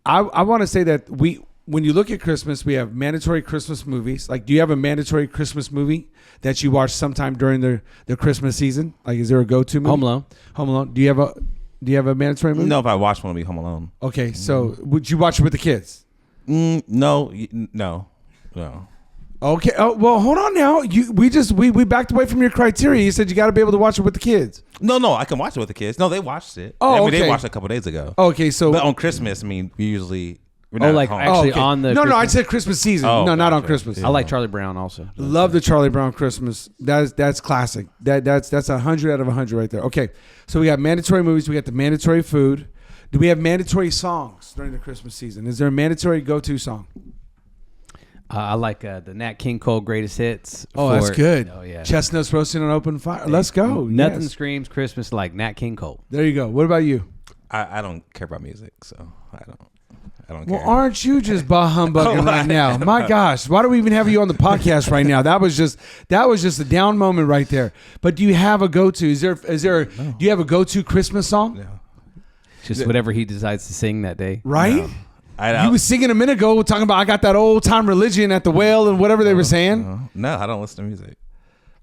I want to say that when you look at Christmas, we have mandatory Christmas movies. Like, do you have a mandatory Christmas movie that you watch sometime during the Christmas season? Like, is there a go-to movie? Home Alone. Home Alone. Do you have a mandatory movie? No, if I watch one, it'll be Home Alone. Okay, so would you watch it with the kids? No. Okay. Oh well, hold on now. We backed away from your criteria. You said you got to be able to watch it with the kids. No, I can watch it with the kids. No, they watched it. Oh, okay. They watched it a couple days ago. Okay, so But on Christmas, I mean, we usually we're Oh, not like at home. actually okay. on the no, I Christmas- said Christmas season. Oh, no, not on gotcha. Christmas. I like Charlie Brown also. Love the Charlie Brown Christmas. That's classic. That's 100 out of 100 right there. Okay, so we got mandatory movies. We got the mandatory food. Do we have mandatory songs during the Christmas season? Is there a mandatory go-to song? I like the Nat King Cole greatest hits. Oh, that's good. Oh yeah. Chestnuts roasting on open fire. Let's go. Nothing Yes. screams Christmas like Nat King Cole. There you go. What about you? I don't care about music, so I don't. I don't Well, care. aren't you just bah humbugging right now? My gosh, why do we even have you on the podcast right now? That was just a down moment right there. But do you have a go-to? Do you have a go-to Christmas song? No. Just whatever he decides to sing that day. Right? No. You was singing a minute ago talking about I got that old time religion at the well and whatever they were saying. No, I don't listen to music.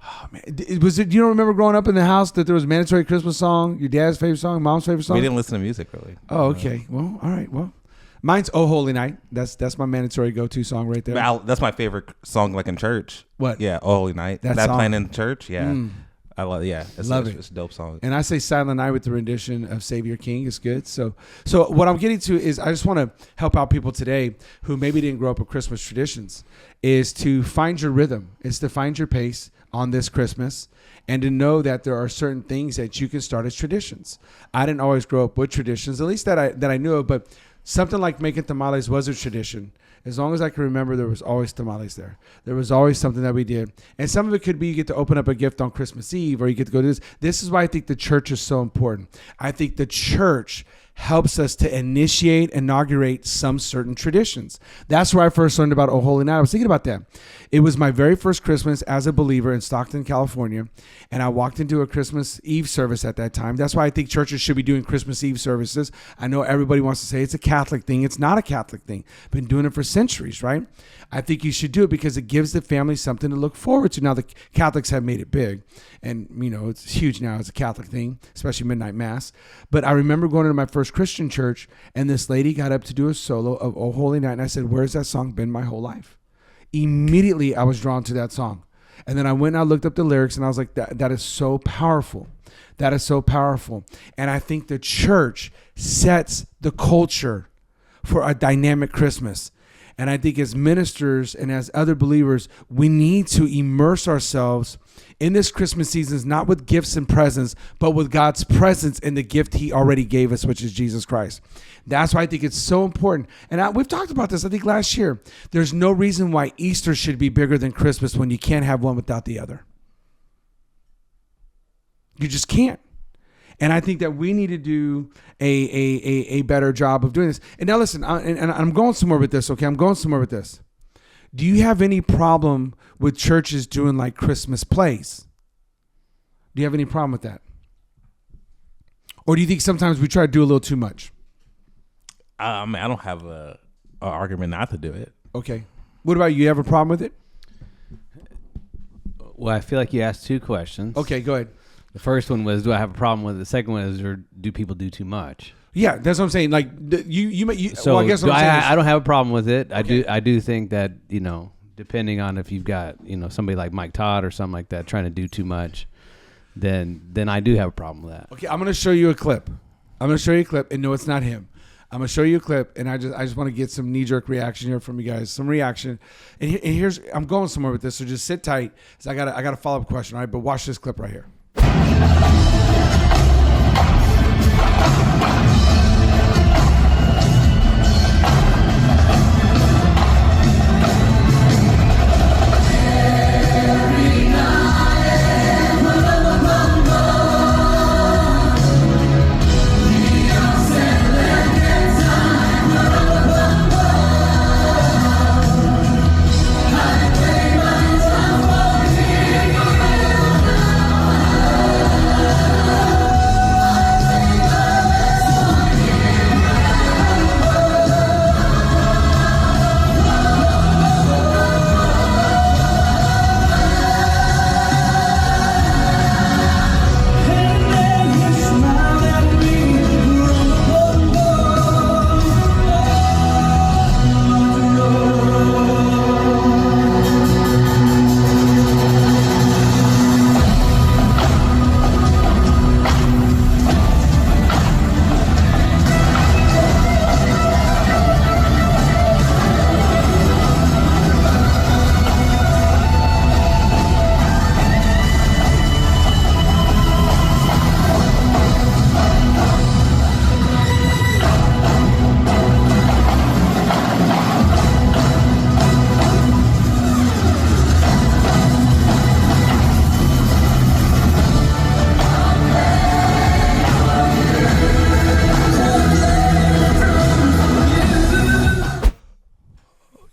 Oh, man. You don't remember growing up in the house that there was a mandatory Christmas song, your dad's favorite song, mom's favorite song? We didn't listen to music really. Oh, okay. Well, all right. Well, mine's "Oh Holy Night." That's my mandatory go-to song right there. That's my favorite song, like in church. What? Yeah, "Oh Holy Night." That That song. playing in church. Yeah, I love. Yeah, Love it. It's a dope song. And I say "Silent Night" with the rendition of "Savior King" is good. So what I'm getting to is I just want to help out people today who maybe didn't grow up with Christmas traditions, is to find your rhythm, is to find your pace on this Christmas, and to know that there are certain things that you can start as traditions. I didn't always grow up with traditions, at least that I knew of, but something like making tamales was a tradition. As long as I can remember, there was always tamales there. There was always something that we did. And some of it could be you get to open up a gift on Christmas Eve, or you get to go to this. This is why I think the church is so important. I think the church helps us to inaugurate some certain traditions. That's where I first learned about Oh Holy Night. I was thinking about that. It was my very first Christmas as a believer in Stockton, California, and I walked into a Christmas Eve service at that time. That's why I think churches should be doing Christmas Eve services. I know everybody wants to say it's a Catholic thing. It's not a Catholic thing. Been doing it for centuries, right? I think you should do it because it gives the family something to look forward to. Now, the Catholics have made it big, and it's huge now as a Catholic thing, especially midnight mass. But I remember going to my first Christian church, and this lady got up to do a solo of Oh Holy Night, and I said, "Where's that song been my whole life?" Immediately, I was drawn to that song. And then I went and I looked up the lyrics, and I was like, that is so powerful. That is so powerful. And I think the church sets the culture for a dynamic Christmas. And I think as ministers and as other believers, we need to immerse ourselves in this Christmas season, not with gifts and presents, but with God's presence in the gift he already gave us, which is Jesus Christ. That's why I think it's so important. And we've talked about this, I think, last year. There's no reason why Easter should be bigger than Christmas when you can't have one without the other. You just can't. And I think that we need to do a better job of doing this. And now listen, and I'm going somewhere with this, okay? I'm going somewhere with this. Do you have any problem with churches doing like Christmas plays? Do you have any problem with that? Or do you think sometimes we try to do a little too much? I don't have an argument not to do it. Okay. What about you? You have a problem with it? Well, I feel like you asked two questions. Okay, go ahead. The first one was, do I have a problem with it? The second one is, or do people do too much? Yeah, that's what I'm saying. Like So well, I guess what I'm saying is, I don't have a problem with it. Okay. I do think that, depending on if you've got, somebody like Mike Todd or something like that trying to do too much, then I do have a problem with that. Okay, I'm going to show you a clip. And no, it's not him. I'm going to show you a clip, and I just want to get some knee-jerk reaction here from you guys, some reaction. And here's, I'm going somewhere with this, so just sit tight. So I got a follow-up question, all right? But watch this clip right here.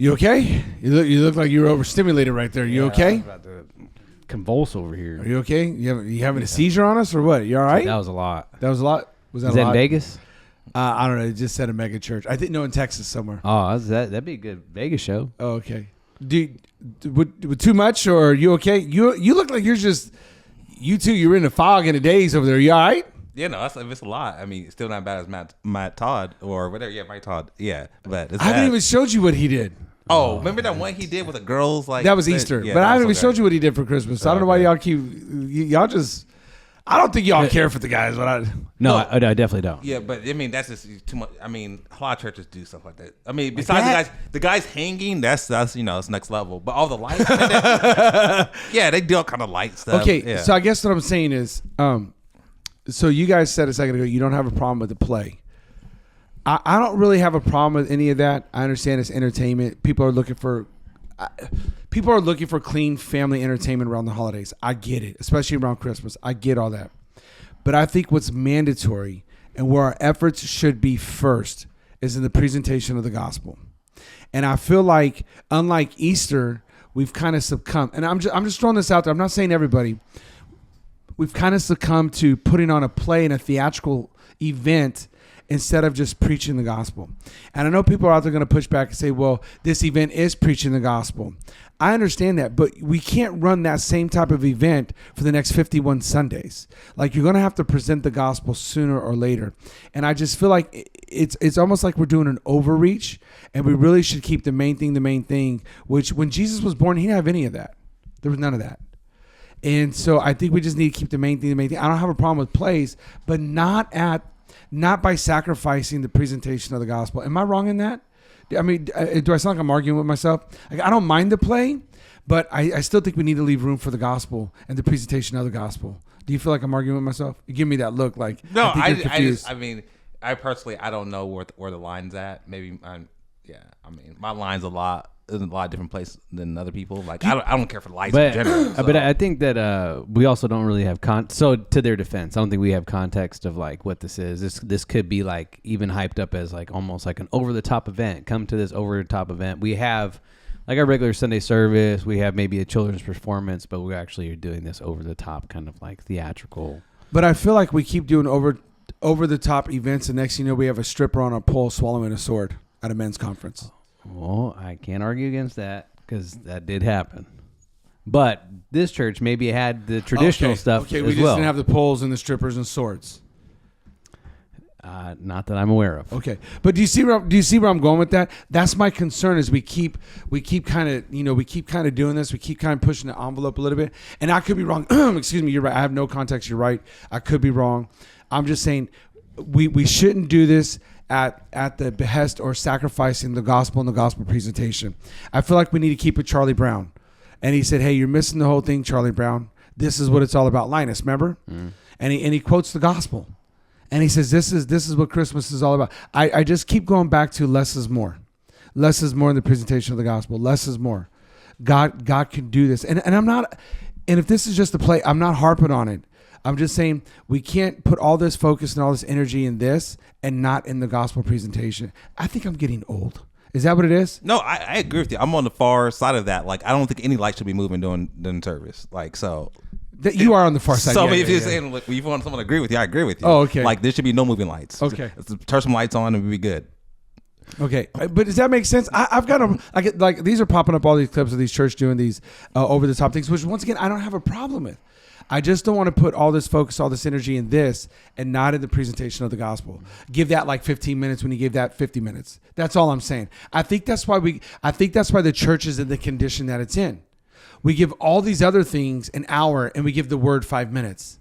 You okay? You look like you were overstimulated right there. You okay? I was about to convulse over here. Are you okay? You having a seizure on us or what? You all right? That was a lot. That was a lot. Was that Is a that lot? in Vegas? I don't know. It just said a mega church. I think in Texas somewhere. Oh, that'd be a good Vegas show. Oh, okay. With too much or are you okay? You look like you're just you two. You're in a fog and a daze over there. You all right? Yeah, no, it's a lot. I mean, it's still not bad as Matt Todd or whatever. Yeah, Mike Todd. Yeah, but it's I haven't bad. even showed you what he did. Oh, remember that one he did with the girls? Like That was Easter, yeah, but I haven't even okay. showed you what he did for Christmas. So I don't know why y'all keep y'all just. I don't think y'all care for the guys, but I. No, I definitely don't. Yeah, but I mean that's just too much. I mean, a lot of churches do stuff like that. I mean, besides the guys hanging, that's it's next level. But all the lights, yeah, they do all kind of light stuff. Okay, yeah. so I guess what I'm saying is, so you guys said a second ago you don't have a problem with the play. I don't really have a problem with any of that. I understand it's entertainment. People are looking for clean family entertainment around the holidays. I get it, especially around Christmas. I get all that. But I think what's mandatory and where our efforts should be first is in the presentation of the gospel. And I feel like, unlike Easter, we've kind of succumbed. And I'm just throwing this out there. I'm not saying everybody. We've kind of succumbed to putting on a play and a theatrical event instead of just preaching the gospel. And I know people are out there going to push back and say, well, this event is preaching the gospel. I understand that, but we can't run that same type of event for the next 51 Sundays. Like, you're going to have to present the gospel sooner or later. And I just feel like it's almost like we're doing an overreach, and we really should keep the main thing, which when Jesus was born, he didn't have any of that. There was none of that. And so I think we just need to keep the main thing. I don't have a problem with plays, but not by sacrificing the presentation of the gospel. Am I wrong in that? I mean, do I sound like I'm arguing with myself? Like, I don't mind the play, but I still think we need to leave room for the gospel and the presentation of the gospel. Do you feel like I'm arguing with myself? You give me that look like, no, I think you're confused. I personally, I don't know where the line's at. Maybe my line's in a lot of different places than other people. Like, I don't care for the lights in general. So. But I think that we also don't really have so to their defense, I don't think we have context of like what this is. This could be like even hyped up as like almost like an over the top event. Come to this over the top event. We have like our regular Sunday service. We have maybe a children's performance, but we actually are doing this over the top kind of like theatrical. But I feel like we keep doing over the top events, and next thing you know, we have a stripper on a pole swallowing a sword at a men's conference. Well, I can't argue against that because that did happen. But this church maybe had the traditional stuff Okay, as we just well. didn't have the poles and the strippers and swords. Not that I'm aware of. Okay, but do you see where I'm going with that? That's my concern. Is we keep kind of doing this. We keep kind of pushing the envelope a little bit. And I could be wrong. Excuse me. You're right. I have no context. You're right. I could be wrong. I'm just saying we shouldn't do this at the behest or sacrificing the gospel and the gospel presentation. I feel like we need to keep it Charlie Brown. And he said, hey, you're missing the whole thing, Charlie Brown. This is what it's all about. Linus, remember? Mm. And he quotes the gospel. And he says, this is what Christmas is all about. I just keep going back to less is more. Less is more in the presentation of the gospel. Less is more. God can do this. And I'm not, and if this is just a play, I'm not harping on it. I'm just saying we can't put all this focus and all this energy in this and not in the gospel presentation. I think I'm getting old. Is that what it is? No, I agree with you. I'm on the far side of that. Like, I don't think any light should be moving during service. Like, so. You are on the far side. So if you're saying, like, if you want someone to agree with you, I agree with you. Oh, okay. Like, there should be no moving lights. Okay. Just turn some lights on and we'll be good. Okay, but does that make sense? I've got them. Like these are popping up all these clips of these church doing these over the top things, which once again I don't have a problem with. I just don't want to put all this focus, all this energy in this and not in the presentation of the gospel. Give that like 15 minutes when you gave that 50 minutes. That's all I'm saying. I think that's why the church is in the condition that it's in. We give all these other things an hour and we give the word 5 minutes.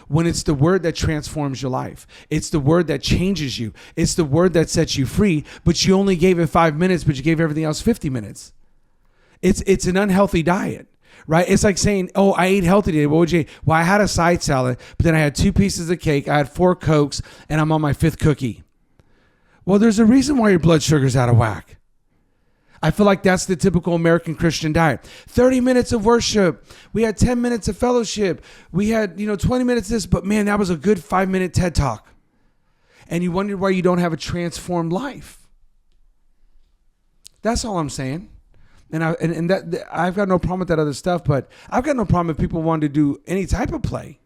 When it's the word that transforms your life. It's the word that changes you. It's the word that sets you free, but you only gave it 5 minutes, but you gave everything else 50 minutes. It's an unhealthy diet. Right? It's like saying, oh, I ate healthy today. What would you eat? Well, I had a side salad, but then I had 2 pieces of cake. I had 4 Cokes, and I'm on my 5th cookie. Well, there's a reason why your blood sugar's out of whack. I feel like that's the typical American Christian diet. 30 minutes of worship. We had 10 minutes of fellowship. We had, 20 minutes of this, but man, that was a good 5-minute TED Talk. And you wonder why you don't have a transformed life. That's all I'm saying. And I've got no problem with that other stuff, but I've got no problem if people want to do any type of play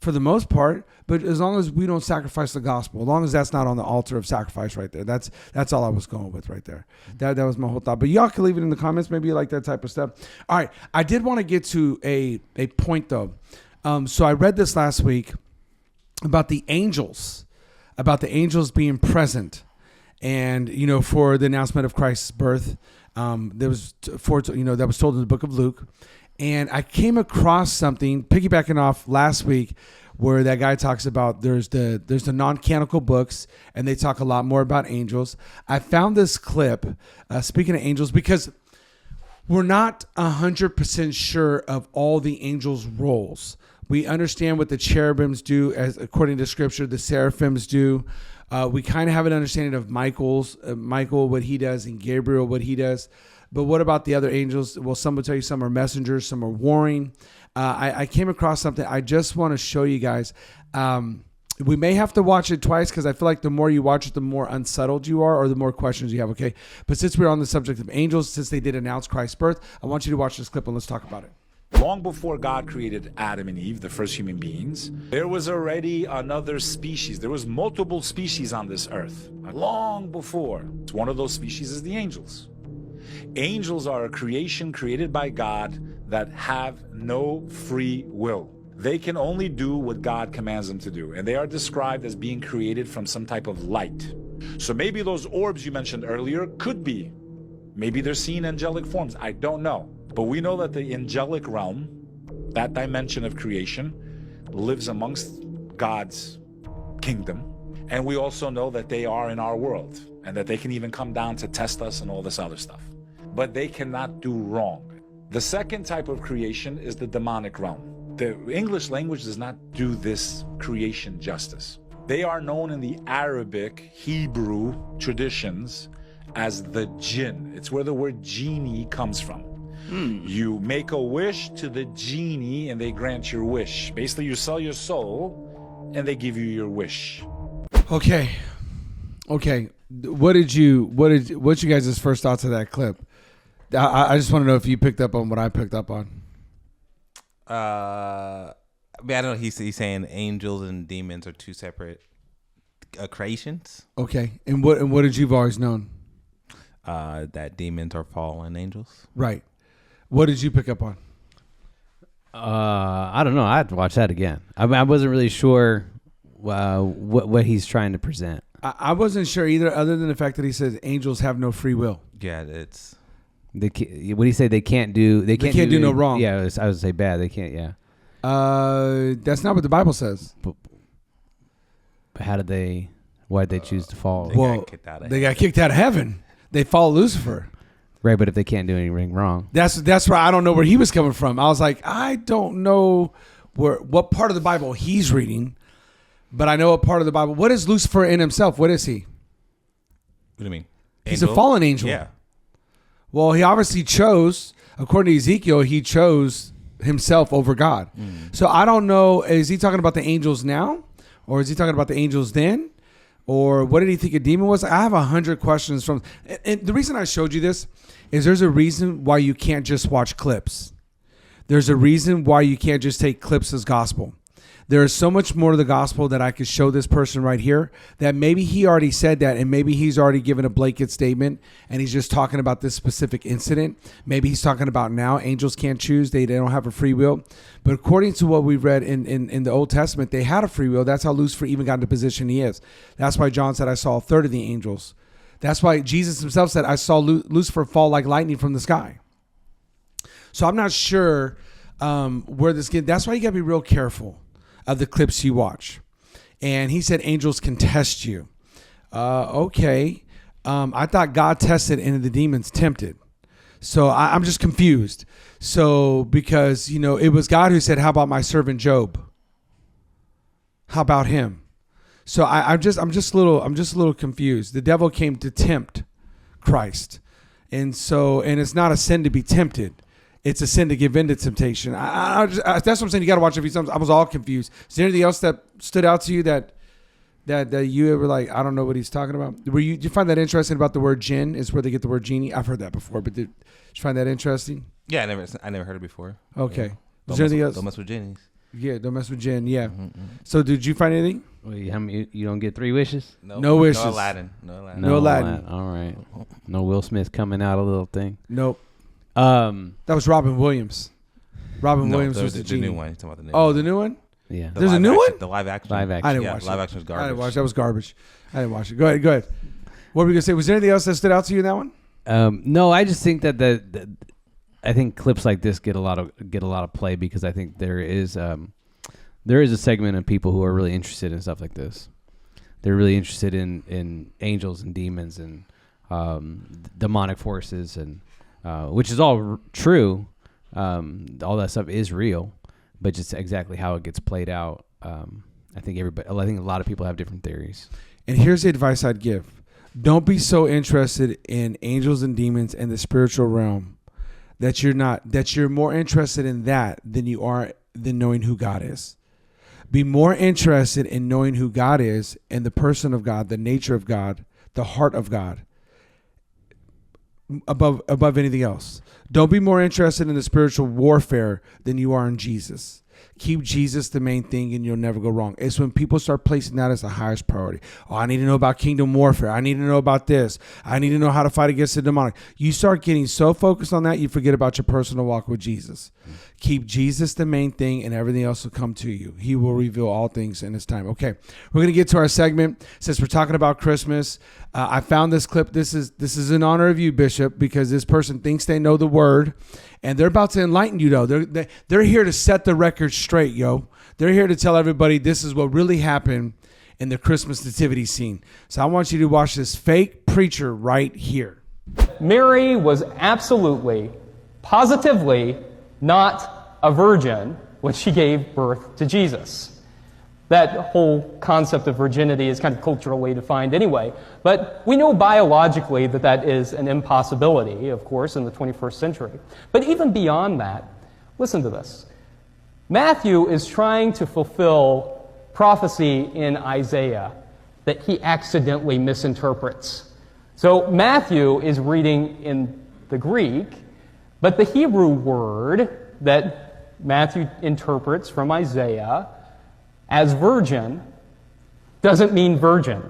for the most part, but as long as we don't sacrifice the gospel, as long as that's not on the altar of sacrifice right there. That's all I was going with right there. That was my whole thought. But y'all can leave it in the comments. Maybe you like that type of stuff. All right. I did want to get to a point though. So I read this last week about the angels being present and, for the announcement of Christ's birth. That was told in the book of Luke. And I came across something piggybacking off last week where that guy talks about there's the non-canonical books and they talk a lot more about angels. I found this clip speaking of angels because we're not 100% sure of all the angels' roles. We understand what the cherubims do, as according to Scripture, the seraphims do. We kind of have an understanding of Michael, what he does, and Gabriel, what he does. But what about the other angels? Well, some will tell you some are messengers, some are warring. I came across something I just want to show you guys. We may have to watch it twice because I feel like the more you watch it, the more unsettled you are or the more questions you have, okay? But since we're on the subject of angels, since they did announce Christ's birth, I want you to watch this clip and let's talk about it. Long before God created Adam and Eve, the first human beings, there was already another species. There was multiple species on this earth. Long before. One of those species is the angels. Angels are a creation created by God that have no free will. They can only do what God commands them to do. And they are described as being created from some type of light. So maybe those orbs you mentioned earlier could be. Maybe they're seeing angelic forms. I don't know. But we know that the angelic realm, that dimension of creation, lives amongst God's kingdom. And we also know that they are in our world and that they can even come down to test us and all this other stuff. But they cannot do wrong. The second type of creation is the demonic realm. The English language does not do this creation justice. They are known in the Arabic, Hebrew traditions as the jinn. It's where the word genie comes from. You make a wish to the genie and they grant your wish. Basically, you sell your soul and they give you your wish. Okay. What's you guys' first thoughts of that clip? I just want to know if you picked up on what I picked up on. I don't know. He's saying angels and demons are two separate creations. Okay. And what did you've always known? That demons are fallen angels. Right. What did you pick up on? I don't know. I have to watch that again. I wasn't really sure what he's trying to present. I wasn't sure either, other than the fact that he says angels have no free will. Yeah, it's. What do you say? They can't do no wrong. Yeah, I would say bad. They can't. Yeah. That's not what the Bible says. But how did they? Why did they choose to fall? They got kicked out of heaven. They followed Lucifer. Right, but if they can't do anything wrong, that's where I don't know where he was coming from. I was like, I don't know what part of the Bible he's reading, but I know a part of the Bible. What is Lucifer in himself? What is he? What do you mean? He's a fallen angel. Yeah. Well, he obviously chose, according to Ezekiel, he chose himself over God. So I don't know. Is he talking about the angels now, or is he talking about the angels then? Or what did he think a demon was? I have 100 questions from. And the reason I showed you this is there's a reason why you can't just watch clips. There's a reason why you can't just take clips as gospel. There is so much more to the gospel that I could show this person right here that maybe he already said that and maybe he's already given a blanket statement and he's just talking about this specific incident. Maybe he's talking about now angels can't choose. They don't have a free will. But according to what we read in the Old Testament, they had a free will. That's how Lucifer even got in the position he is. That's why John said, I saw a third of the angels. That's why Jesus himself said, I saw Lucifer fall like lightning from the sky. So I'm not sure where this gets. That's why you got to be real careful of the clips you watch. And he said angels can test you. Okay. I thought God tested and the demons tempted. So I'm just confused. So because, it was God who said, how about my servant Job? How about him? So I'm just a little confused. The devil came to tempt Christ. And it's not a sin to be tempted. It's a sin to give in to temptation. That's what I'm saying. You got to watch it a few times. I was all confused. Is there anything else that stood out to you that that you ever like, I don't know what he's talking about? Did you find that interesting about the word jinn is where they get the word genie? I've heard that before, but did you find that interesting? Yeah, I never heard it before. Okay. Yeah. Don't mess with jinnies. Yeah, don't mess with jinn. Yeah. So did you find anything? Wait, you don't get 3 wishes? No wishes. No Aladdin. No Aladdin. All right. No Will Smith coming out a little thing. Nope. That was Robin Williams. Williams was the genie. New one. You're talking about the new Oh, one. the new one? Yeah. There's a new one? The live action. Live action. I didn't watch it. Live action was garbage. I didn't watch it. That was garbage. I didn't watch it. Go ahead. What were we going to say? Was there anything else that stood out to you in that one? No, I just think that I think clips like this get a lot of play because I think there is a segment of people who are really interested in stuff like this. They're really interested in angels and demons and demonic forces and which is all true. All that stuff is real, but just exactly how it gets played out. I think a lot of people have different theories. And here's the advice I'd give. Don't be so interested in angels and demons and the spiritual realm that you're more interested in that than you are than knowing who God is. Be more interested in knowing who God is and the person of God, the nature of God, the heart of God above anything else. Don't be more interested in the spiritual warfare than you are in Jesus. Keep Jesus the main thing and you'll never go wrong. It's when people start placing that as the highest priority. Oh, I need to know about kingdom warfare. I need to know about this. I need to know how to fight against the demonic. You start getting so focused on that, you forget about your personal walk with Jesus. Keep Jesus the main thing and everything else will come to you. He will reveal all things in his time. Okay, we're going to get to our segment. Since we're talking about Christmas, I found this clip. This is in honor of you, Bishop, because this person thinks they know the word. And they're about to enlighten you, though. They're here to set the record straight, yo. They're here to tell everybody this is what really happened in the Christmas nativity scene. So I want you to watch this fake preacher right here. Mary was absolutely, positively not a virgin when she gave birth to Jesus. That whole concept of virginity is kind of culturally defined anyway. But we know biologically that is an impossibility, of course, in the 21st century. But even beyond that, listen to this. Matthew is trying to fulfill prophecy in Isaiah that he accidentally misinterprets. So Matthew is reading in the Greek, but the Hebrew word that Matthew interprets from Isaiah as virgin doesn't mean virgin.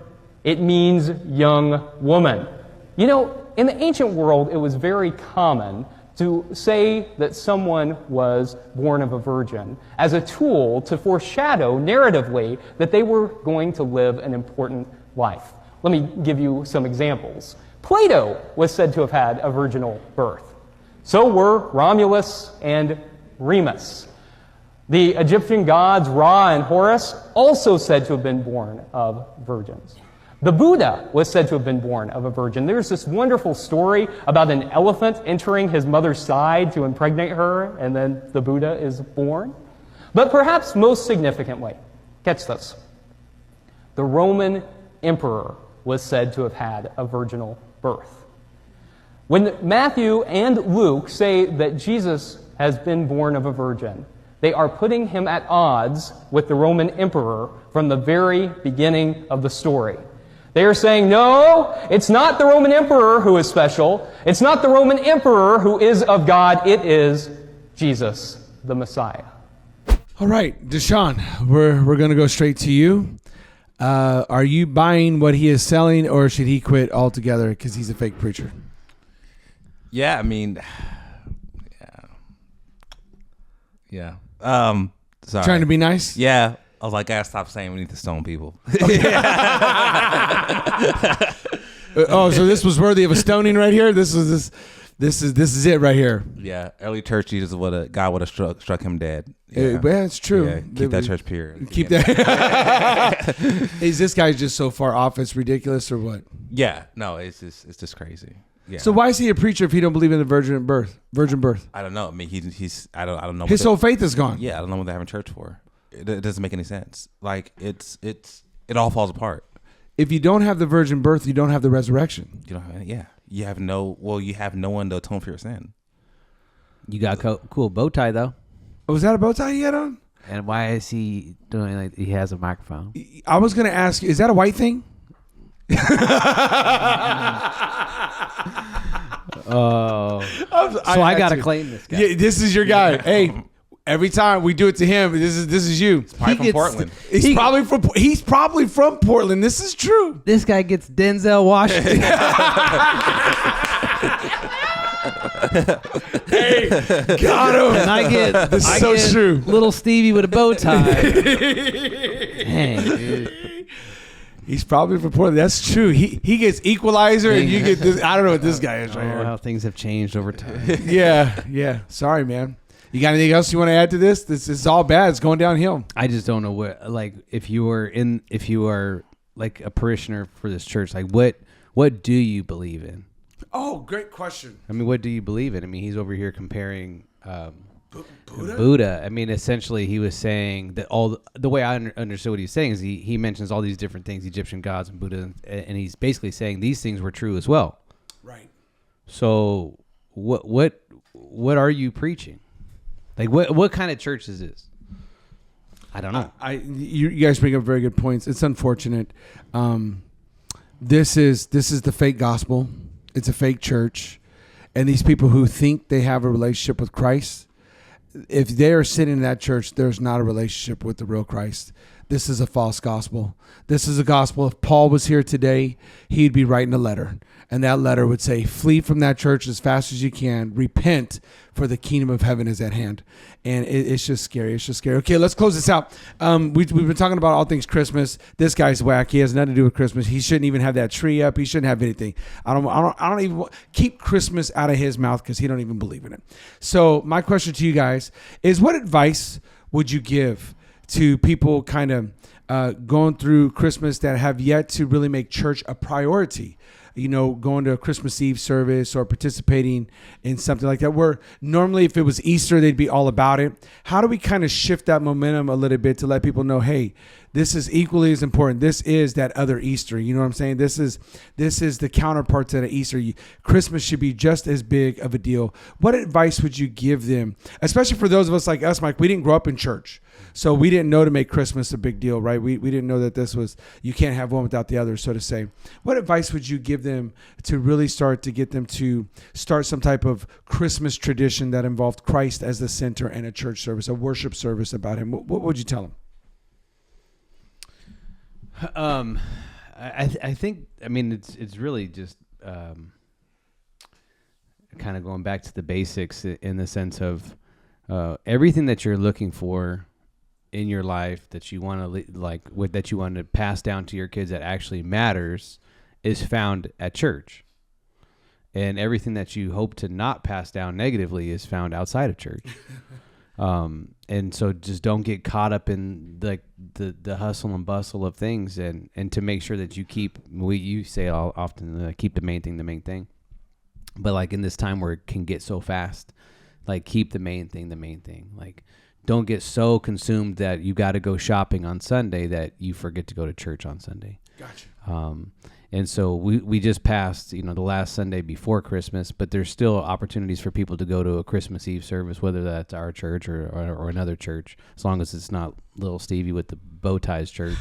It means young woman. You know, in the ancient world, it was very common to say that someone was born of a virgin as a tool to foreshadow narratively that they were going to live an important life. Let me give you some examples. Plato was said to have had a virginal birth. So were Romulus and Remus. The Egyptian gods Ra and Horus also said to have been born of virgins. The Buddha was said to have been born of a virgin. There's this wonderful story about an elephant entering his mother's side to impregnate her, and then the Buddha is born. But perhaps most significantly, catch this, the Roman emperor was said to have had a virginal birth. When Matthew and Luke say that Jesus has been born of a virgin, they are putting him at odds with the Roman emperor from the very beginning of the story. They are saying, no, it's not the Roman emperor who is special. It's not the Roman emperor who is of God. It is Jesus, the Messiah. All right, Deshaun, we're going to go straight to you. Are you buying what he is selling, or should he quit altogether because he's a fake preacher? Yeah, I mean, yeah. Sorry. Trying to be nice? Yeah. I was like, I gotta stop saying we need to stone people. Oh, so this was worthy of a stoning right here? This is it right here. Yeah. Early church Jesus God would have struck him dead. Yeah, it's true. Yeah, keep that church pure. Keep that. Is this guy just so far off it's ridiculous or what? Yeah. No, it's just crazy. Yeah. So why is he a preacher if he don't believe in the virgin birth? I don't know. I mean, he's I don't know. His whole faith is gone. Yeah, I don't know what they're having church for. It doesn't make any sense. Like it all falls apart. If you don't have the virgin birth, you don't have the resurrection. You don't have any. Yeah, you have no one to atone for your sin. You got a cool bow tie though. Was that a bow tie he had on? And why is he doing like he has a microphone? I was gonna ask you, is that a white thing? Oh, so I gotta claim this guy. Yeah, this is your guy. Hey, every time we do it to him, this is you. Probably from Portland. He's probably from Portland. This is true. This guy gets Denzel Washington. Hey, got him. And I get this is so get true. Little Stevie with a bow tie. Dang, dude. He's probably from Portland. That's true. He gets Equalizer, and you get this. I don't know what this guy is right here. How things have changed over time. Yeah. Sorry, man. You got anything else you want to add to this? This is all bad. It's going downhill. I just don't know what, like, if you are like a parishioner for this church, like what do you believe in? Oh, great question. I mean, what do you believe in? I mean, he's over here comparing Buddha. I mean, essentially, he was saying that the way I understood what he was saying is he mentions all these different things, Egyptian gods and Buddha, and he's basically saying these things were true as well. Right. So what are you preaching? Like, what kind of church is this? I don't know. You guys bring up very good points. It's unfortunate. This is the fake gospel. It's a fake church, and these people who think they have a relationship with Christ, if they are sitting in that church, there's not a relationship with the real Christ. This is a false gospel. This is a gospel. If Paul was here today, he'd be writing a letter. And that letter would say, flee from that church as fast as you can. Repent, for the kingdom of heaven is at hand. And it's just scary. It's just scary. Okay, let's close this out. We've been talking about all things Christmas. This guy's whack. He has nothing to do with Christmas. He shouldn't even have that tree up. He shouldn't have anything. I don't even keep Christmas out of his mouth because he don't even believe in it. So my question to you guys is, what advice would you give to people kind of going through Christmas that have yet to really make church a priority? You know, going to a Christmas Eve service or participating in something like that, where normally if it was Easter, they'd be all about it. How do we kind of shift that momentum a little bit to let people know, hey, this is equally as important. This is that other Easter. You know what I'm saying? This is the counterpart to the Easter. Christmas should be just as big of a deal. What advice would you give them, especially for those of us like us, Mike? We didn't grow up in church, so we didn't know to make Christmas a big deal, right? We didn't know that this was, you can't have one without the other, so to say. What advice would you give them to really start to get them to start some type of Christmas tradition that involved Christ as the center and a church service, a worship service about him? What would you tell them? I think, I mean, it's really just kind of going back to the basics in the sense of everything that you're looking for in your life that you want to that you want to pass down to your kids that actually matters is found at church, and everything that you hope to not pass down negatively is found outside of church. And so just don't get caught up in the hustle and bustle of things, and to make sure that you keep, you say often, keep the main thing. But like in this time where it can get so fast, like keep the main thing. Like don't get so consumed that you got to go shopping on Sunday that you forget to go to church on Sunday. Gotcha. And so we just passed, the last Sunday before Christmas, but there's still opportunities for people to go to a Christmas Eve service, whether that's our church or another church, as long as it's not little Stevie with the bow ties church.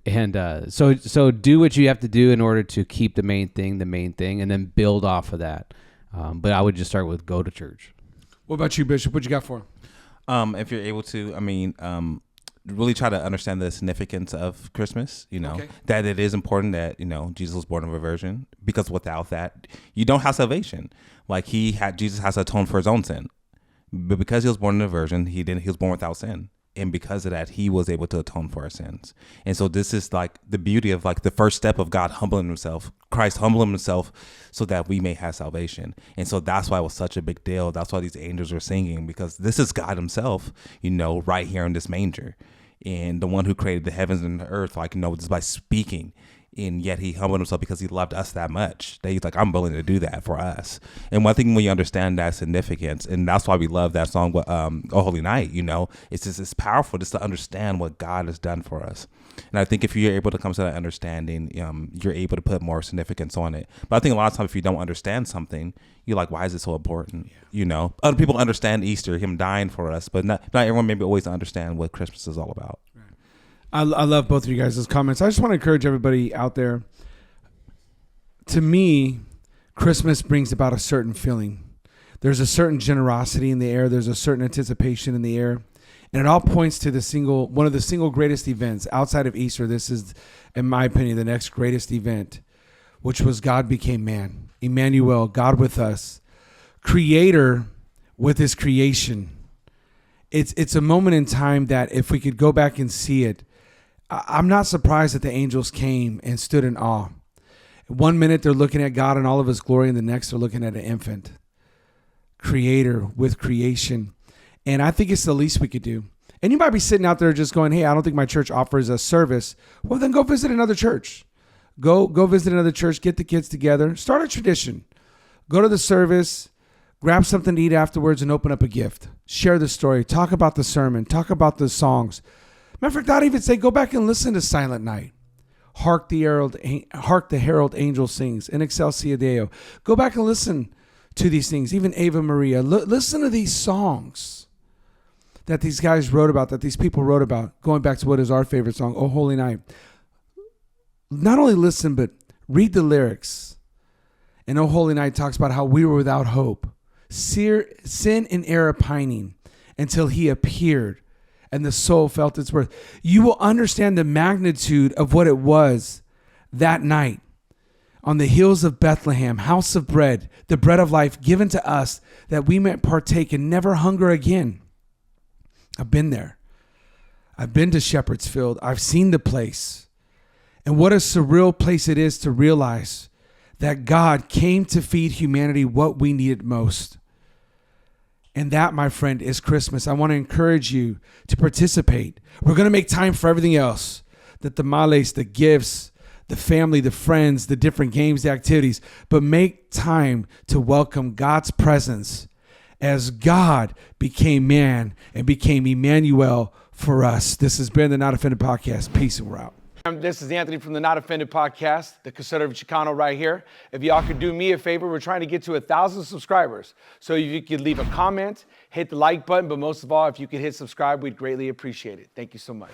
And so do what you have to do in order to keep the main thing, and then build off of that. But I would just start with go to church. What about you, Bishop? What you got for him? If you're able to, really try to understand the significance of Christmas, that it is important that, Jesus was born of a virgin, because without that, you don't have salvation. Like Jesus has to atone for his own sin, but because he was born of a virgin, he was born without sin. And because of that, he was able to atone for our sins. And so this is like the beauty of like the first step of God humbling himself, Christ humbling himself so that we may have salvation. And so that's why it was such a big deal. That's why these angels were singing, because this is God himself, right here in this manger. And the one who created the heavens and the earth, just by speaking. And yet he humbled himself because he loved us that much. That he's like, I'm willing to do that for us. And one thing when you understand that significance, and that's why we love that song, Oh Holy Night, it's just, it's powerful just to understand what God has done for us. And I think if you're able to come to that understanding, you're able to put more significance on it. But I think a lot of times if you don't understand something, you're like, why is it so important? Other people understand Easter, him dying for us, but not everyone maybe always understand what Christmas is all about. Right. I love both of you guys' comments. I just want to encourage everybody out there. To me, Christmas brings about a certain feeling. There's a certain generosity in the air. There's a certain anticipation in the air. And it all points to one of the single greatest events outside of Easter. This is, in my opinion, the next greatest event, which was God became man. Emmanuel, God with us. Creator with his creation. It's a moment in time that if we could go back and see it, I'm not surprised that the angels came and stood in awe. 1 minute they're looking at God in all of his glory, and the next they're looking at an infant. Creator with creation. And I think it's the least we could do. And you might be sitting out there just going, hey, I don't think my church offers a service. Well, then go visit another church. Go visit another church, get the kids together, start a tradition. Go to the service, grab something to eat afterwards, and open up a gift. Share the story. Talk about the sermon. Talk about the songs. Matter of fact, I'd even say go back and listen to Silent Night. Hark the herald angel sings, in excelsis Deo. Go back and listen to these things, even Ave Maria. Listen to these songs that these guys wrote about, that these people wrote about, going back to what is our favorite song, Oh Holy Night. Not only listen, but read the lyrics. And Oh Holy Night talks about how we were without hope, sin and error pining, until he appeared and the soul felt its worth. You will understand the magnitude of what it was that night on the hills of Bethlehem, house of bread, the bread of life given to us that we might partake and never hunger again. I've been there. I've been to Shepherd's Field. I've seen the place. And what a surreal place it is to realize that God came to feed humanity what we needed most. And that, my friend, is Christmas. I want to encourage you to participate. We're going to make time for everything else. The tamales, the gifts, the family, the friends, the different games, the activities. But make time to welcome God's presence as God became man and became Emmanuel for us. This has been the Not Offended Podcast. Peace, and we're out. This is Anthony from the Not Offended Podcast, the conservative Chicano right here. If y'all could do me a favor, we're trying to get to 1,000 subscribers. So if you could leave a comment, hit the like button, but most of all, if you could hit subscribe, we'd greatly appreciate it. Thank you so much.